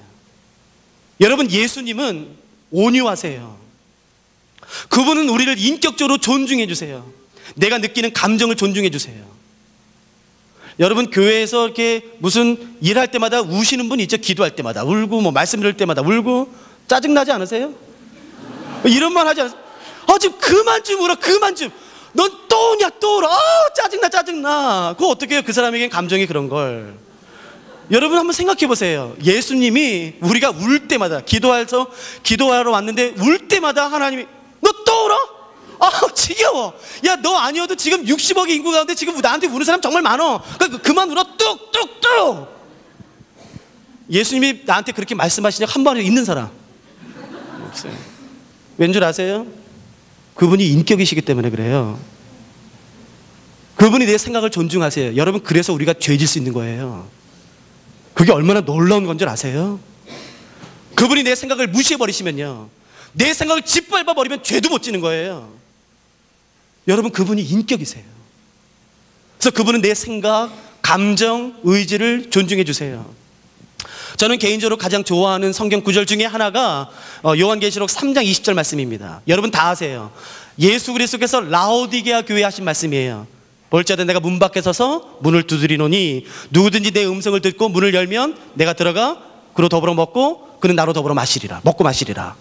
A: 여러분, 예수님은 온유하세요. 그분은 우리를 인격적으로 존중해 주세요. 내가 느끼는 감정을 존중해 주세요. 여러분, 교회에서 이렇게 무슨 일할 때마다 우시는 분 있죠? 기도할 때마다 울고, 말씀 들을 때마다 울고. 짜증나지 않으세요? 이런 말 하지 않으세요? 지금 그만 좀 울어, 그만 좀. 넌 또 우냐, 또 울어. 짜증나, 짜증나. 그거 어떻게 해요? 그 사람에겐 감정이 그런 걸. 여러분 한번 생각해 보세요. 예수님이 우리가 울 때마다, 기도하러 왔는데 울 때마다 하나님이 너 또 울어? 지겨워. 야, 너 아니어도 지금 60억의 인구 가운데 지금 나한테 우는 사람 정말 많어. 그러니까 그만 울어. 뚝뚝뚝. 예수님이 나한테 그렇게 말씀하신 적 한 번에 있는 사람 없어요. 왠 줄 아세요? 그분이 인격이시기 때문에 그래요. 그분이 내 생각을 존중하세요. 여러분, 그래서 우리가 죄질 수 있는 거예요. 그게 얼마나 놀라운 건 줄 아세요? 그분이 내 생각을 무시해버리시면요, 내 생각을 짓밟아버리면 죄도 못 지는 거예요. 여러분, 그분이 인격이세요. 그래서 그분은 내 생각, 감정, 의지를 존중해 주세요. 저는 개인적으로 가장 좋아하는 성경 구절 중에 하나가 요한계시록 3장 20절 말씀입니다. 여러분 다 아세요. 예수 그리스도께서 라오디게아 교회에 하신 말씀이에요. 볼지어다 내가 문 밖에 서서 문을 두드리노니 누구든지 내 음성을 듣고 문을 열면 내가 들어가 그로 더불어 먹고 그는 나로 더불어 마시리라. 먹고 마시리라.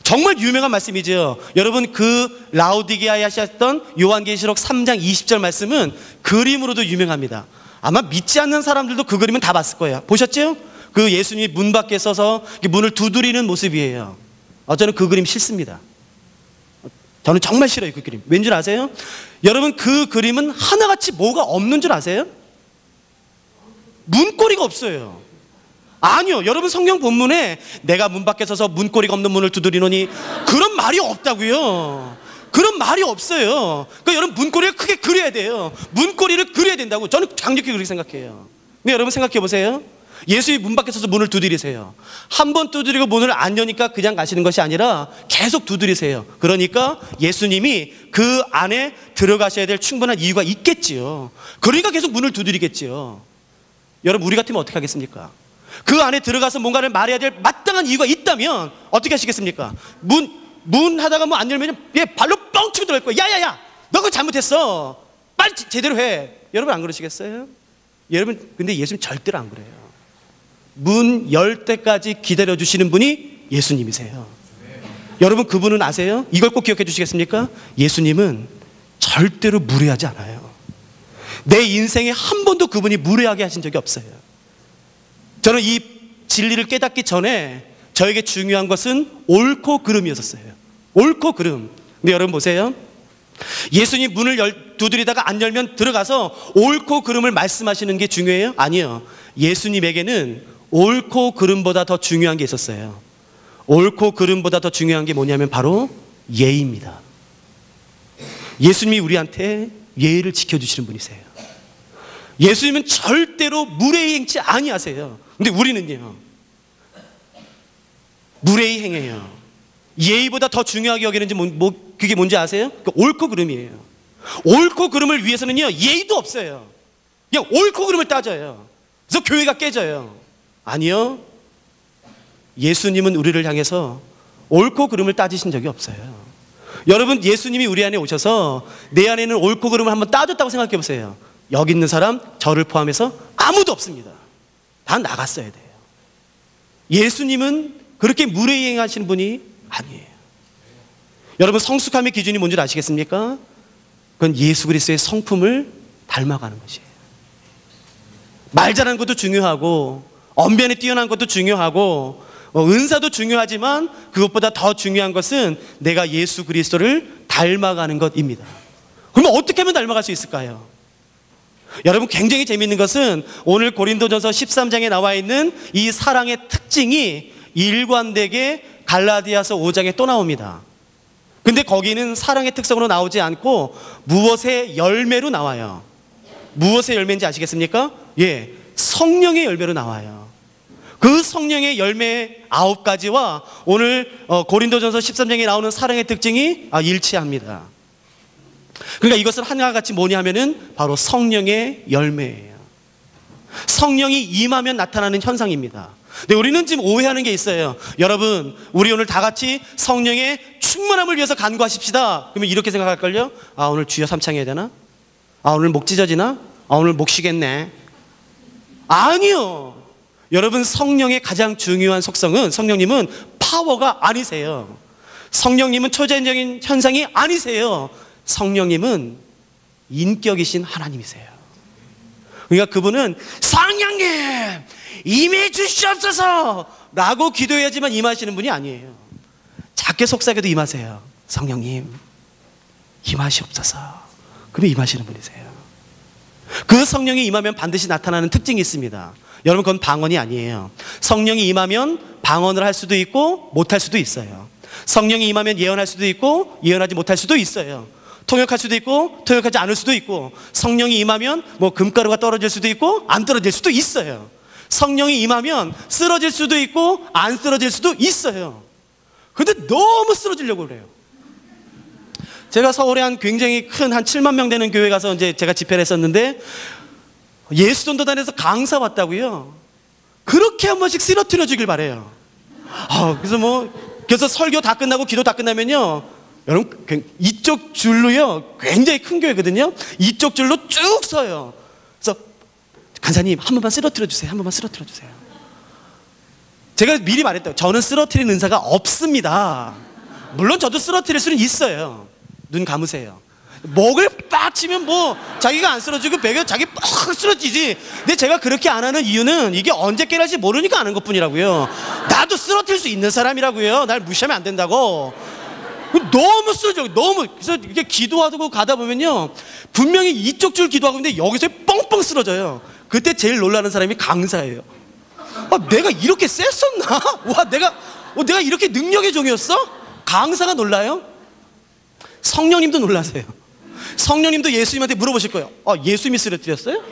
A: 정말 유명한 말씀이죠. 여러분, 그 라오디게아에 하셨던 요한계시록 3장 20절 말씀은 그림으로도 유명합니다. 아마 믿지 않는 사람들도 그 그림은 다 봤을 거예요. 보셨죠? 그 예수님이 문 밖에 서서 문을 두드리는 모습이에요. 저는 그 그림 싫습니다. 저는 정말 싫어요, 그 그림. 왠 줄 아세요? 여러분, 그 그림은 하나같이 뭐가 없는 줄 아세요? 문고리가 없어요. 아니요, 여러분, 성경 본문에 내가 문 밖에 서서 문고리가 없는 문을 두드리노니 그런 말이 없다고요. 그런 말이 없어요. 그러니까 여러분, 문고리를 크게 그려야 돼요. 문고리를 그려야 된다고 저는 강력히 그렇게 생각해요. 근데 여러분 생각해 보세요. 예수님이 문 밖에 서서 문을 두드리세요. 한 번 두드리고 문을 안 여니까 그냥 가시는 것이 아니라 계속 두드리세요. 그러니까 예수님이 그 안에 들어가셔야 될 충분한 이유가 있겠지요. 그러니까 계속 문을 두드리겠지요. 여러분, 우리 같으면 어떻게 하겠습니까? 그 안에 들어가서 뭔가를 말해야 될 마땅한 이유가 있다면 어떻게 하시겠습니까? 문 하다가 뭐 안 열면 얘 발로 뻥 치고 들어갈 거예요. 야야야, 너 그거 잘못했어. 빨리 제대로 해. 여러분 안 그러시겠어요? 여러분, 근데 예수님 절대로 안 그래요. 문 열 때까지 기다려주시는 분이 예수님이세요. 여러분, 그분은 아세요? 이걸 꼭 기억해 주시겠습니까? 예수님은 절대로 무례하지 않아요. 내 인생에 한 번도 그분이 무례하게 하신 적이 없어요. 저는 이 진리를 깨닫기 전에 저에게 중요한 것은 옳고 그름이었어요. 옳고 그름. 근데 여러분 보세요. 예수님 문을 두드리다가 안 열면 들어가서 옳고 그름을 말씀하시는 게 중요해요? 아니요. 예수님에게는 옳고 그름보다 더 중요한 게 있었어요. 옳고 그름보다 더 중요한 게 뭐냐면 바로 예의입니다. 예수님이 우리한테 예의를 지켜주시는 분이세요. 예수님은 절대로 무례히 행치 아니하세요. 근데 우리는요, 무례히 행해요. 예의보다 더 중요하게 여기는지 그게 뭔지 아세요? 옳고 그름이에요. 옳고 그름을 위해서는요, 예의도 없어요. 그냥 옳고 그름을 따져요. 그래서 교회가 깨져요. 아니요, 예수님은 우리를 향해서 옳고 그름을 따지신 적이 없어요. 여러분, 예수님이 우리 안에 오셔서 내 안에는 옳고 그름을 한번 따졌다고 생각해 보세요. 여기 있는 사람, 저를 포함해서 아무도 없습니다. 다 나갔어야 돼요. 예수님은 그렇게 무례히 행하시는 분이 아니에요. 여러분, 성숙함의 기준이 뭔지 아시겠습니까? 그건 예수 그리스도의 성품을 닮아가는 것이에요. 말 잘하는 것도 중요하고 언변에 뛰어난 것도 중요하고 은사도 중요하지만 그것보다 더 중요한 것은 내가 예수 그리스도를 닮아가는 것입니다. 그러면 어떻게 하면 닮아갈 수 있을까요? 여러분, 굉장히 재미있는 것은 오늘 고린도전서 13장에 나와 있는 이 사랑의 특징이 일관되게 갈라디아서 5장에 또 나옵니다. 근데 거기는 사랑의 특성으로 나오지 않고 무엇의 열매로 나와요. 무엇의 열매인지 아시겠습니까? 예, 성령의 열매로 나와요. 그 성령의 열매 9가지와 오늘 고린도전서 13장에 나오는 사랑의 특징이 일치합니다. 그러니까 이것은 하나같이 뭐냐 하면은 바로 성령의 열매예요. 성령이 임하면 나타나는 현상입니다. 근데 우리는 지금 오해하는 게 있어요. 여러분, 우리 오늘 다 같이 성령의 충만함을 위해서 간구하십시다. 그러면 이렇게 생각할걸요? 오늘 주여 삼창해야 되나? 오늘 목 찢어지나? 오늘 목 쉬겠네. 아니요. 여러분, 성령의 가장 중요한 속성은, 성령님은 파워가 아니세요. 성령님은 초자연적인 현상이 아니세요. 성령님은 인격이신 하나님이세요. 그러니까 그분은 성령님 임해 주시옵소서 라고 기도해야지만 임하시는 분이 아니에요. 작게 속삭여도 임하세요. 성령님 임하시옵소서. 그러면 임하시는 분이세요. 그 성령이 임하면 반드시 나타나는 특징이 있습니다. 여러분, 그건 방언이 아니에요. 성령이 임하면 방언을 할 수도 있고 못할 수도 있어요. 성령이 임하면 예언할 수도 있고 예언하지 못할 수도 있어요. 통역할 수도 있고 통역하지 않을 수도 있고, 성령이 임하면 뭐 금가루가 떨어질 수도 있고 안 떨어질 수도 있어요. 성령이 임하면 쓰러질 수도 있고 안 쓰러질 수도 있어요. 근데 너무 쓰러지려고 그래요. 제가 서울에 한 굉장히 큰 한 7만 명 되는 교회 가서 이제 제가 집회를 했었는데, 예수전도단에서 강사 왔다고요. 그렇게 한 번씩 쓰러뜨려 주길 바래요. 그래서 설교 다 끝나고 기도 다 끝나면요, 여러분 이쪽 줄로요, 굉장히 큰 교회거든요. 이쪽 줄로 쭉 서요. 그래서 간사님 한 번만 쓰러뜨려 주세요. 한 번만 쓰러뜨려 주세요. 제가 미리 말했다고, 저는 쓰러뜨리는 은사가 없습니다. 물론 저도 쓰러뜨릴 수는 있어요. 눈 감으세요. 목을 빡 치면 뭐 자기가 안 쓰러지고 배가 자기 빡 쓰러지지. 근데 제가 그렇게 안 하는 이유는 이게 언제 깨날지 모르니까 하는 것뿐이라고요. 나도 쓰러뜨릴 수 있는 사람이라고요. 날 무시하면 안 된다고. 너무 쓰러져. 너무. 그래서 이렇게 기도하고 가다 보면요, 분명히 이쪽 줄 기도하고 있는데 여기서 뻥뻥 쓰러져요. 그때 제일 놀라는 사람이 강사예요. 내가 이렇게 셌었나? 와, 내가 이렇게 능력의 종이었어? 강사가 놀라요. 성령님도 놀라세요. 성령님도 예수님한테 물어보실 거예요. 예수님이 쓰러뜨렸어요?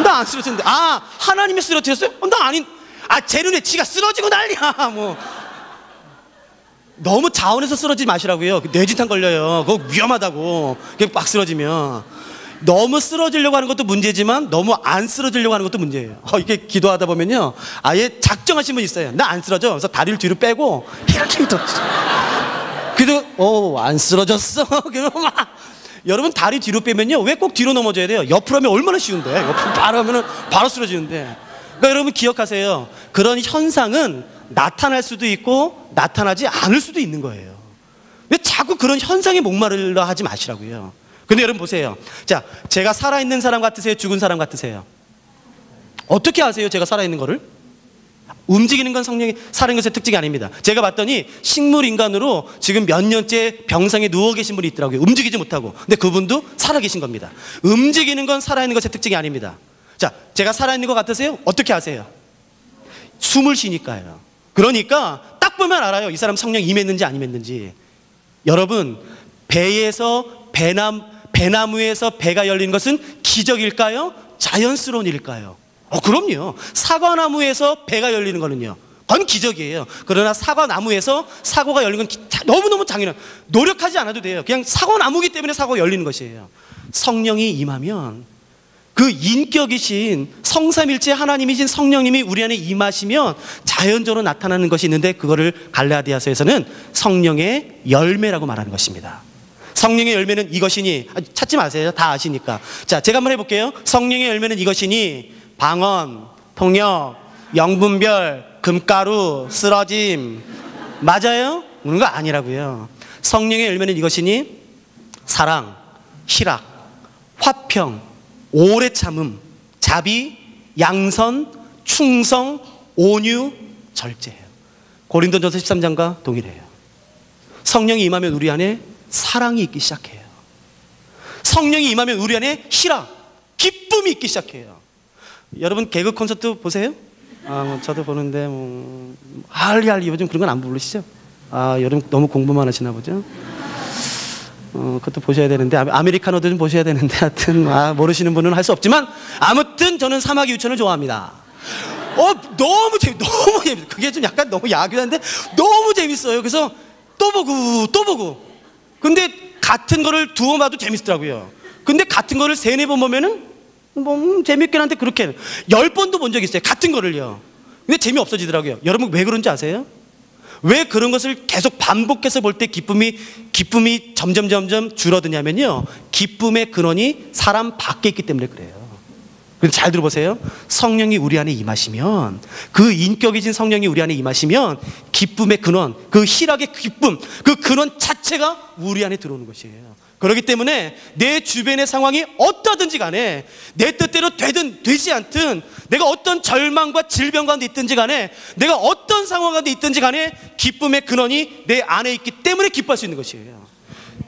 A: 나 안 쓰러졌는데. 하나님이 쓰러뜨렸어요? 나 아닌. 제 눈에 지가 쓰러지고 난리야. 뭐. 너무 자원해서 쓰러지지 마시라고요. 뇌진탕 걸려요. 그거 위험하다고. 그게 빡 쓰러지면. 너무 쓰러지려고 하는 것도 문제지만 너무 안 쓰러지려고 하는 것도 문제예요. 이렇게 기도하다 보면요, 아예 작정하신 분 있어요. 나 안 쓰러져. 그래서 다리를 뒤로 빼고 이렇게 그래도 안 쓰러졌어. 여러분, 다리 뒤로 빼면요, 왜 꼭 뒤로 넘어져야 돼요? 옆으로 하면 얼마나 쉬운데. 옆으로 바로 하면 바로 쓰러지는데. 그러니까 여러분 기억하세요. 그런 현상은 나타날 수도 있고 나타나지 않을 수도 있는 거예요. 근데 자꾸 그런 현상에 목마르려 하지 마시라고요. 근데 여러분 보세요. 자, 제가 살아있는 사람 같으세요? 죽은 사람 같으세요? 어떻게 아세요? 제가 살아있는 거를? 움직이는 건 성령이 살아있는 것의 특징이 아닙니다. 제가 봤더니 식물인간으로 지금 몇 년째 병상에 누워 계신 분이 있더라고요. 움직이지 못하고. 근데 그분도 살아계신 겁니다. 움직이는 건 살아있는 것의 특징이 아닙니다. 자, 제가 살아있는 것 같으세요? 어떻게 아세요? 숨을 쉬니까요. 그러니까 딱 보면 알아요. 이 사람 성령 임했는지 안 임했는지. 여러분, 배나무에서 배가 열리는 것은 기적일까요? 자연스러운 일일까요? 그럼요. 사과나무에서 배가 열리는 거는요, 그건 기적이에요. 그러나 사과나무에서 사과가 열리는 건 너무너무 당연한, 노력하지 않아도 돼요. 그냥 사과나무기 때문에 사과가 열리는 것이에요. 성령이 임하면, 그 인격이신 성삼일체 하나님이신 성령님이 우리 안에 임하시면 자연적으로 나타나는 것이 있는데, 그거를 갈라디아서에서는 성령의 열매라고 말하는 것입니다. 성령의 열매는 이것이니, 찾지 마세요. 다 아시니까. 자, 제가 한번 해볼게요. 성령의 열매는 이것이니, 방언, 통역, 영분별, 금가루, 쓰러짐. 맞아요? 그런 거 아니라고요. 성령의 열매는 이것이니, 사랑, 희락, 화평, 오래 참음, 자비, 양선, 충성, 온유, 절제예요. 고린도전서 13장과 동일해요. 성령이 임하면 우리 안에 사랑이 있기 시작해요. 성령이 임하면 우리 안에 희락, 기쁨이 있기 시작해요. 여러분 개그 콘서트 보세요? 저도 보는데 할리할리 요즘 그런 건 안 부르시죠? 여러분 너무 공부만 하시나 보죠? 그것도 보셔야 되는데, 아메리카노도 좀 보셔야 되는데, 하여튼 모르시는 분은 할 수 없지만, 아무튼 저는 사마귀 유천을 좋아합니다. 너무 재밌어요. 그게 좀 약간 너무 야하긴한데 너무 재밌어요. 그래서 또 보고. 근데 같은 거를 두어 봐도 재밌더라고요. 근데 같은 거를 3-4번 보면은 재밌긴 한데, 그렇게 10번도 본 적 있어요. 같은 거를요. 근데 재미없어지더라고요. 여러분 왜 그런지 아세요? 왜 그런 것을 계속 반복해서 볼 때 기쁨이 점점 줄어드냐면요, 기쁨의 근원이 사람 밖에 있기 때문에 그래요. 그래서 잘 들어보세요. 성령이 우리 안에 임하시면, 그 인격이신 성령이 우리 안에 임하시면 기쁨의 근원, 그 희락의 기쁨, 그 근원 자체가 우리 안에 들어오는 것이에요. 그렇기 때문에 내 주변의 상황이 어떠하든지 간에 내 뜻대로 되든 되지 않든, 내가 어떤 절망과 질병 가운데 있든지 간에, 내가 어떤 상황 가운데 있든지 간에 기쁨의 근원이 내 안에 있기 때문에 기뻐할 수 있는 것이에요.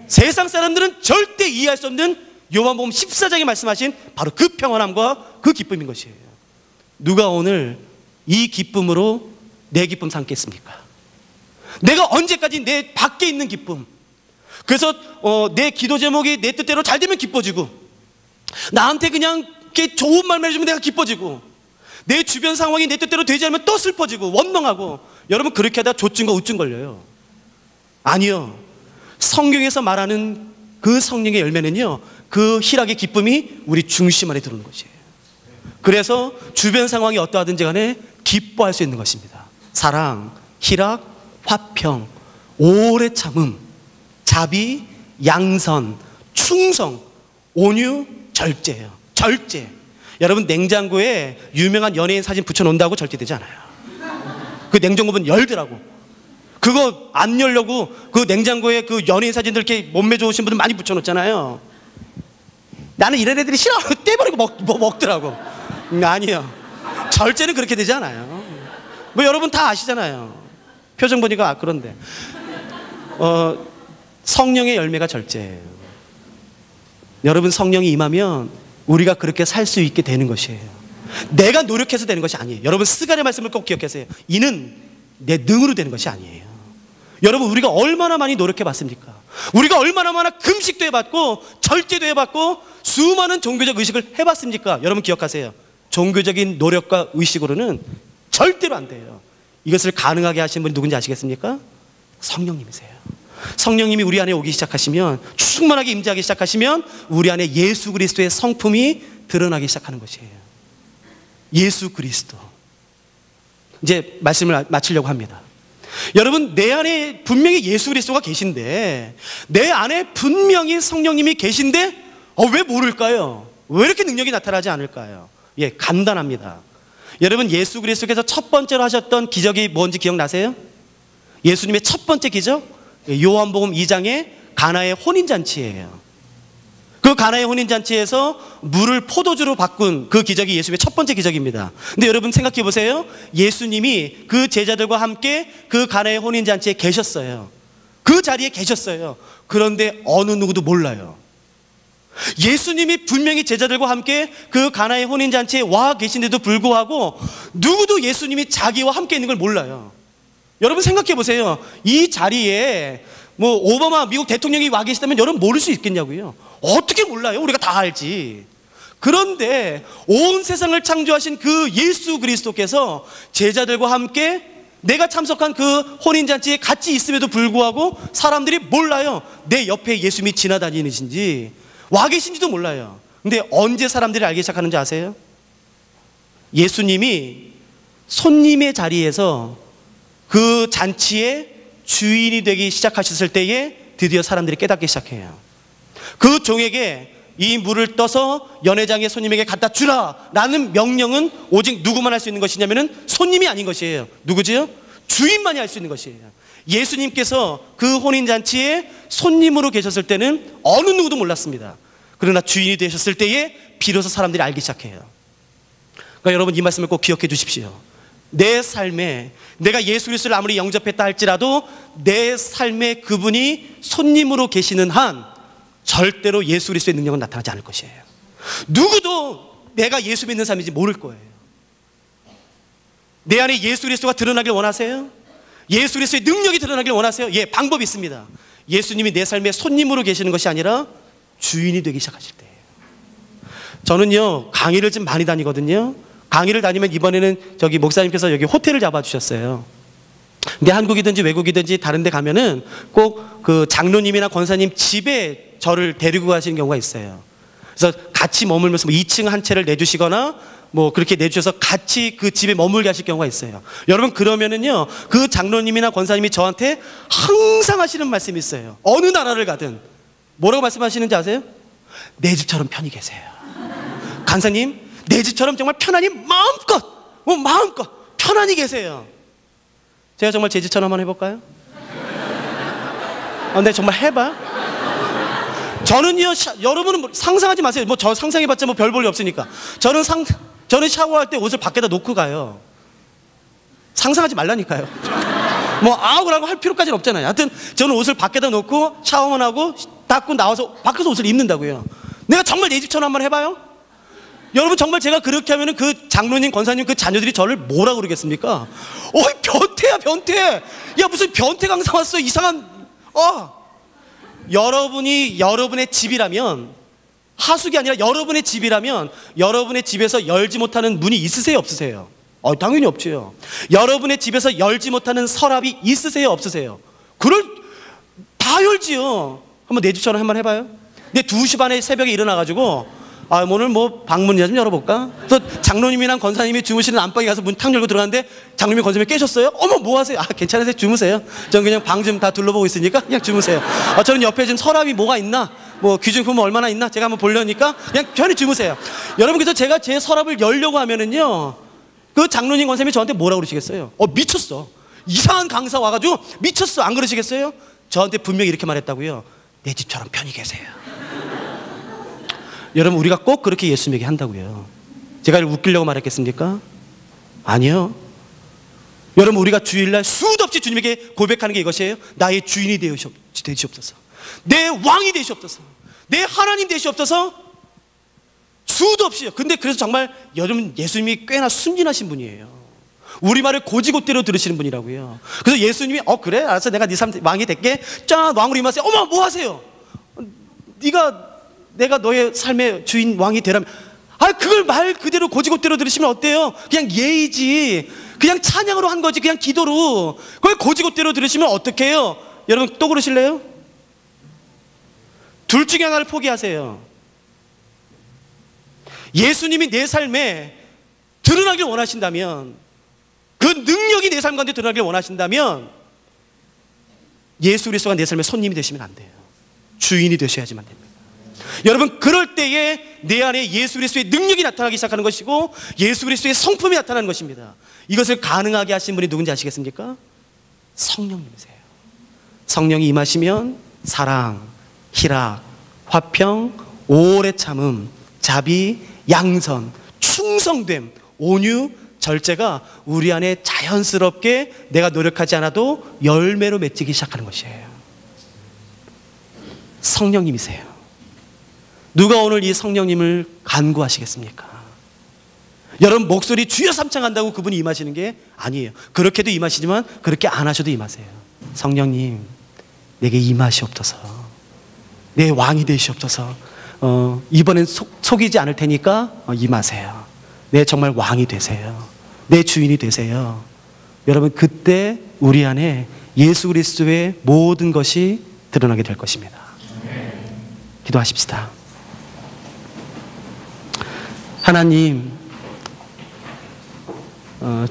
A: 세상 사람들은 절대 이해할 수 없는 요한복음 14장에 말씀하신 바로 그 평안함과 그 기쁨인 것이에요. 누가 오늘 이 기쁨으로 내 기쁨 삼겠습니까? 내가 언제까지 내 밖에 있는 기쁨, 그래서 내 기도 제목이 내 뜻대로 잘 되면 기뻐지고, 나한테 그냥 이렇게 좋은 말만 해주면 내가 기뻐지고, 내 주변 상황이 내 뜻대로 되지 않으면 또 슬퍼지고 원망하고, 여러분 그렇게 하다 조증과 우증 걸려요. 아니요, 성경에서 말하는 그 성령의 열매는요, 그 희락의 기쁨이 우리 중심 안에 들어오는 것이에요. 그래서 주변 상황이 어떠하든지 간에 기뻐할 수 있는 것입니다. 사랑, 희락, 화평, 오래 참음, 자비, 양선, 충성, 온유, 절제예요. 절제. 여러분 냉장고에 유명한 연예인 사진 붙여놓는다고 절제되지 않아요. 그 냉장고 보면 열더라고. 그거 안 열려고 그 냉장고에 그 연예인 사진들 이렇게 몸매 좋으신 분들 많이 붙여놓잖아요. 나는 이런 애들이 싫어. 떼버리고 먹더라고. 아니요, 절제는 그렇게 되지 않아요. 뭐 여러분 다 아시잖아요. 표정 보니까 그런데 성령의 열매가 절제예요. 여러분 성령이 임하면 우리가 그렇게 살 수 있게 되는 것이에요. 내가 노력해서 되는 것이 아니에요. 여러분 스가랴 말씀을 꼭 기억하세요. 이는 내 능으로 되는 것이 아니에요. 여러분 우리가 얼마나 많이 노력해 봤습니까? 우리가 얼마나 금식도 해봤고 절제도 해봤고 수많은 종교적 의식을 해봤습니까? 여러분 기억하세요. 종교적인 노력과 의식으로는 절대로 안 돼요. 이것을 가능하게 하신 분이 누군지 아시겠습니까? 성령님이세요. 성령님이 우리 안에 오기 시작하시면, 충만하게 임재하기 시작하시면 우리 안에 예수 그리스도의 성품이 드러나기 시작하는 것이에요. 예수 그리스도. 이제 말씀을 마치려고 합니다. 여러분 내 안에 분명히 예수 그리스도가 계신데, 내 안에 분명히 성령님이 계신데 왜 모를까요? 왜 이렇게 능력이 나타나지 않을까요? 예, 간단합니다. 여러분 예수 그리스도께서 첫 번째로 하셨던 기적이 뭔지 기억나세요? 예수님의 첫 번째 기적, 요한복음 2장의 가나의 혼인잔치예요. 그 가나의 혼인잔치에서 물을 포도주로 바꾼 그 기적이 예수님의 첫 번째 기적입니다. 근데 여러분 생각해 보세요. 예수님이 그 제자들과 함께 그 가나의 혼인잔치에 계셨어요. 그 자리에 계셨어요. 그런데 어느 누구도 몰라요. 예수님이 분명히 제자들과 함께 그 가나의 혼인잔치에 와 계신데도 불구하고 누구도 예수님이 자기와 함께 있는 걸 몰라요. 여러분 생각해 보세요. 이 자리에 뭐 오바마 미국 대통령이 와 계시다면 여러분 모를 수 있겠냐고요. 어떻게 몰라요? 우리가 다 알지. 그런데 온 세상을 창조하신 그 예수 그리스도께서 제자들과 함께 내가 참석한 그 혼인잔치에 같이 있음에도 불구하고 사람들이 몰라요. 내 옆에 예수님이 지나다니는지 와 계신지도 몰라요. 근데 언제 사람들이 알기 시작하는지 아세요? 예수님이 손님의 자리에서 그 잔치의 주인이 되기 시작하셨을 때에 드디어 사람들이 깨닫기 시작해요. 그 종에게 이 물을 떠서 연회장의 손님에게 갖다 주라 라는 명령은 오직 누구만 할 수 있는 것이냐면 손님이 아닌 것이에요. 누구지요? 주인만이 할 수 있는 것이에요. 예수님께서 그 혼인잔치에 손님으로 계셨을 때는 어느 누구도 몰랐습니다. 그러나 주인이 되셨을 때에 비로소 사람들이 알기 시작해요. 그러니까 여러분 이 말씀을 꼭 기억해 주십시오. 내 삶에 내가 예수 그리스도를 아무리 영접했다 할지라도 내 삶에 그분이 손님으로 계시는 한 절대로 예수 그리스도의 능력은 나타나지 않을 것이에요. 누구도 내가 예수 믿는 사람인지 모를 거예요. 내 안에 예수 그리스도가 드러나길 원하세요? 예수 그리스도의 능력이 드러나길 원하세요? 예, 방법이 있습니다. 예수님이 내 삶에 손님으로 계시는 것이 아니라 주인이 되기 시작하실 때예요. 저는요 강의를 좀 많이 다니거든요. 강의를 다니면 이번에는 저기 목사님께서 여기 호텔을 잡아주셨어요. 근데 한국이든지 외국이든지 다른 데 가면은 꼭 그 장로님이나 권사님 집에 저를 데리고 가시는 경우가 있어요. 그래서 같이 머물면서 뭐 2층 한 채를 내주시거나 뭐 그렇게 내주셔서 같이 그 집에 머물게 하실 경우가 있어요. 여러분 그러면은요 그 장로님이나 권사님이 저한테 항상 하시는 말씀이 있어요. 어느 나라를 가든 뭐라고 말씀하시는지 아세요? 내 집처럼 편히 계세요. 간사님 내 집처럼 정말 편안히 마음껏 편안히 계세요. 제가 정말 제 집처럼 한번 해볼까요? 네, 정말 해봐. 저는요, 여러분은 상상하지 마세요. 뭐 저 상상해봤자 뭐 별 볼일 없으니까. 저는 샤워할 때 옷을 밖에다 놓고 가요. 상상하지 말라니까요. 뭐 아우라고 할 필요까지는 없잖아요. 하여튼 저는 옷을 밖에다 놓고 샤워만 하고 닦고 나와서 밖에서 옷을 입는다고요. 내가 정말 내 집처럼 한번 해봐요. 여러분, 정말 제가 그렇게 하면은 그 장로님, 권사님, 그 자녀들이 저를 뭐라 그러겠습니까? 어이, 변태야, 변태. 야, 무슨 변태 강사 왔어, 이상한. 여러분이 여러분의 집이라면, 하숙이 아니라 여러분의 집이라면 여러분의 집에서 열지 못하는 문이 있으세요, 없으세요? 당연히 없죠. 여러분의 집에서 열지 못하는 서랍이 있으세요, 없으세요? 다 열지요. 한번 내 집처럼 한번 해봐요. 근데 2시 반에 새벽에 일어나가지고 오늘 뭐 방문이나 좀 열어볼까? 그래서 장로님이랑 권사님이 주무시는 안방에 가서 문 탁 열고 들어갔는데 장로님이 권사님이 깨셨어요? 어머, 뭐 하세요? 괜찮으세요? 주무세요. 저는 그냥 방 좀 다 둘러보고 있으니까 그냥 주무세요. 저는 옆에 지금 서랍이 뭐가 있나, 뭐 귀중품 얼마나 있나 제가 한번 보려니까 그냥 편히 주무세요. 여러분, 그래서 제가 제 서랍을 열려고 하면은요, 그 장로님, 권사님이 저한테 뭐라고 그러시겠어요? 미쳤어. 이상한 강사 와가지고 미쳤어. 안 그러시겠어요? 저한테 분명히 이렇게 말했다고요. 내 집처럼 편히 계세요. 여러분, 우리가 꼭 그렇게 예수님에게 한다고요. 제가 웃기려고 말했겠습니까? 아니요. 여러분, 우리가 주일날 수도 없이 주님에게 고백하는 게 이것이에요. 나의 주인이 되시옵소서. 내 왕이 되시옵소서. 내 하나님 되시옵소서. 수도 없이요. 근데 그래서 정말 여러분, 예수님이 꽤나 순진하신 분이에요. 우리 말을 고지고대로 들으시는 분이라고요. 그래서 예수님이 그래? 알았어. 내가 네 삶 왕이 될게. 짠, 왕으로 임하세요. 어머, 뭐 하세요? 내가 너의 삶의 주인 왕이 되라면, 그걸 말 그대로 고지고대로 들으시면 어때요? 그냥 예의지. 그냥 찬양으로 한 거지. 그냥 기도로. 그걸 고지고대로 들으시면 어떡해요? 여러분, 또 그러실래요? 둘 중에 하나를 포기하세요. 예수님이 내 삶에 드러나길 원하신다면, 그 능력이 내 삶 가운데 드러나길 원하신다면, 예수 그리스도가 내 삶의 손님이 되시면 안 돼요. 주인이 되셔야지만 됩니다. 여러분, 그럴 때에 내 안에 예수 그리스도의 능력이 나타나기 시작하는 것이고 예수 그리스도의 성품이 나타나는 것입니다. 이것을 가능하게 하신 분이 누군지 아시겠습니까? 성령님이세요. 성령이 임하시면 사랑, 희락, 화평, 오래 참음, 자비, 양선, 충성됨, 온유, 절제가 우리 안에 자연스럽게 내가 노력하지 않아도 열매로 맺히기 시작하는 것이에요. 성령님이세요. 누가 오늘 이 성령님을 간구하시겠습니까? 여러분, 목소리 주여 삼창한다고 그분이 임하시는 게 아니에요. 그렇게도 임하시지만 그렇게 안 하셔도 임하세요. 성령님, 내게 임하시옵소서. 내 왕이 되시옵소서. 이번엔 속이지 않을 테니까 임하세요. 내 정말 왕이 되세요. 내 주인이 되세요. 여러분, 그때 우리 안에 예수 그리스도의 모든 것이 드러나게 될 것입니다. 기도하십시다. 하나님,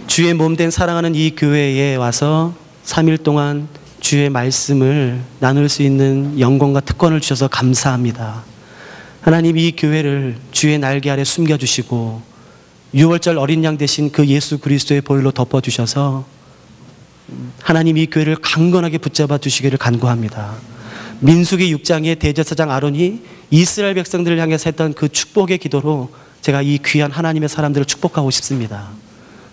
A: 주의 몸된 사랑하는 이 교회에 와서 3일 동안 주의 말씀을 나눌 수 있는 영광과 특권을 주셔서 감사합니다. 하나님, 이 교회를 주의 날개 아래 숨겨주시고 6월절 어린 양 되신 그 예수 그리스도의 보혈로 덮어주셔서 하나님, 이 교회를 강건하게 붙잡아 주시기를 간구합니다. 민수기 6장의 대제사장 아론이 이스라엘 백성들을 향해서 했던 그 축복의 기도로 제가 이 귀한 하나님의 사람들을 축복하고 싶습니다.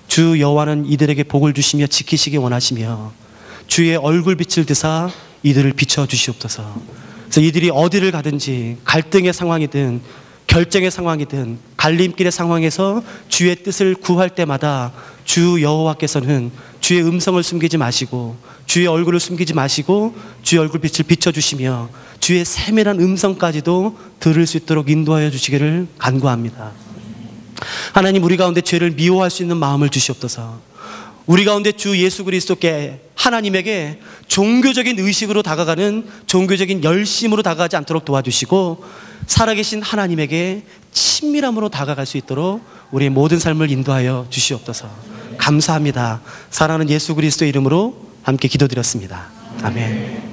A: 주 여호와는 이들에게 복을 주시며 지키시기 원하시며 주의 얼굴빛을 드사 이들을 비춰주시옵소서. 그래서 이들이 어디를 가든지 갈등의 상황이든 결정의 상황이든 갈림길의 상황에서 주의 뜻을 구할 때마다 주 여호와께서는 주의 음성을 숨기지 마시고 주의 얼굴을 숨기지 마시고 주의 얼굴빛을 비춰주시며 주의 세밀한 음성까지도 들을 수 있도록 인도하여 주시기를 간구합니다. 하나님, 우리 가운데 죄를 미워할 수 있는 마음을 주시옵소서. 우리 가운데 주 예수 그리스도께, 하나님에게 종교적인 의식으로 다가가는, 종교적인 열심으로 다가가지 않도록 도와주시고 살아계신 하나님에게 친밀함으로 다가갈 수 있도록 우리의 모든 삶을 인도하여 주시옵소서. 감사합니다. 사랑하는 예수 그리스도의 이름으로 함께 기도드렸습니다. 아멘.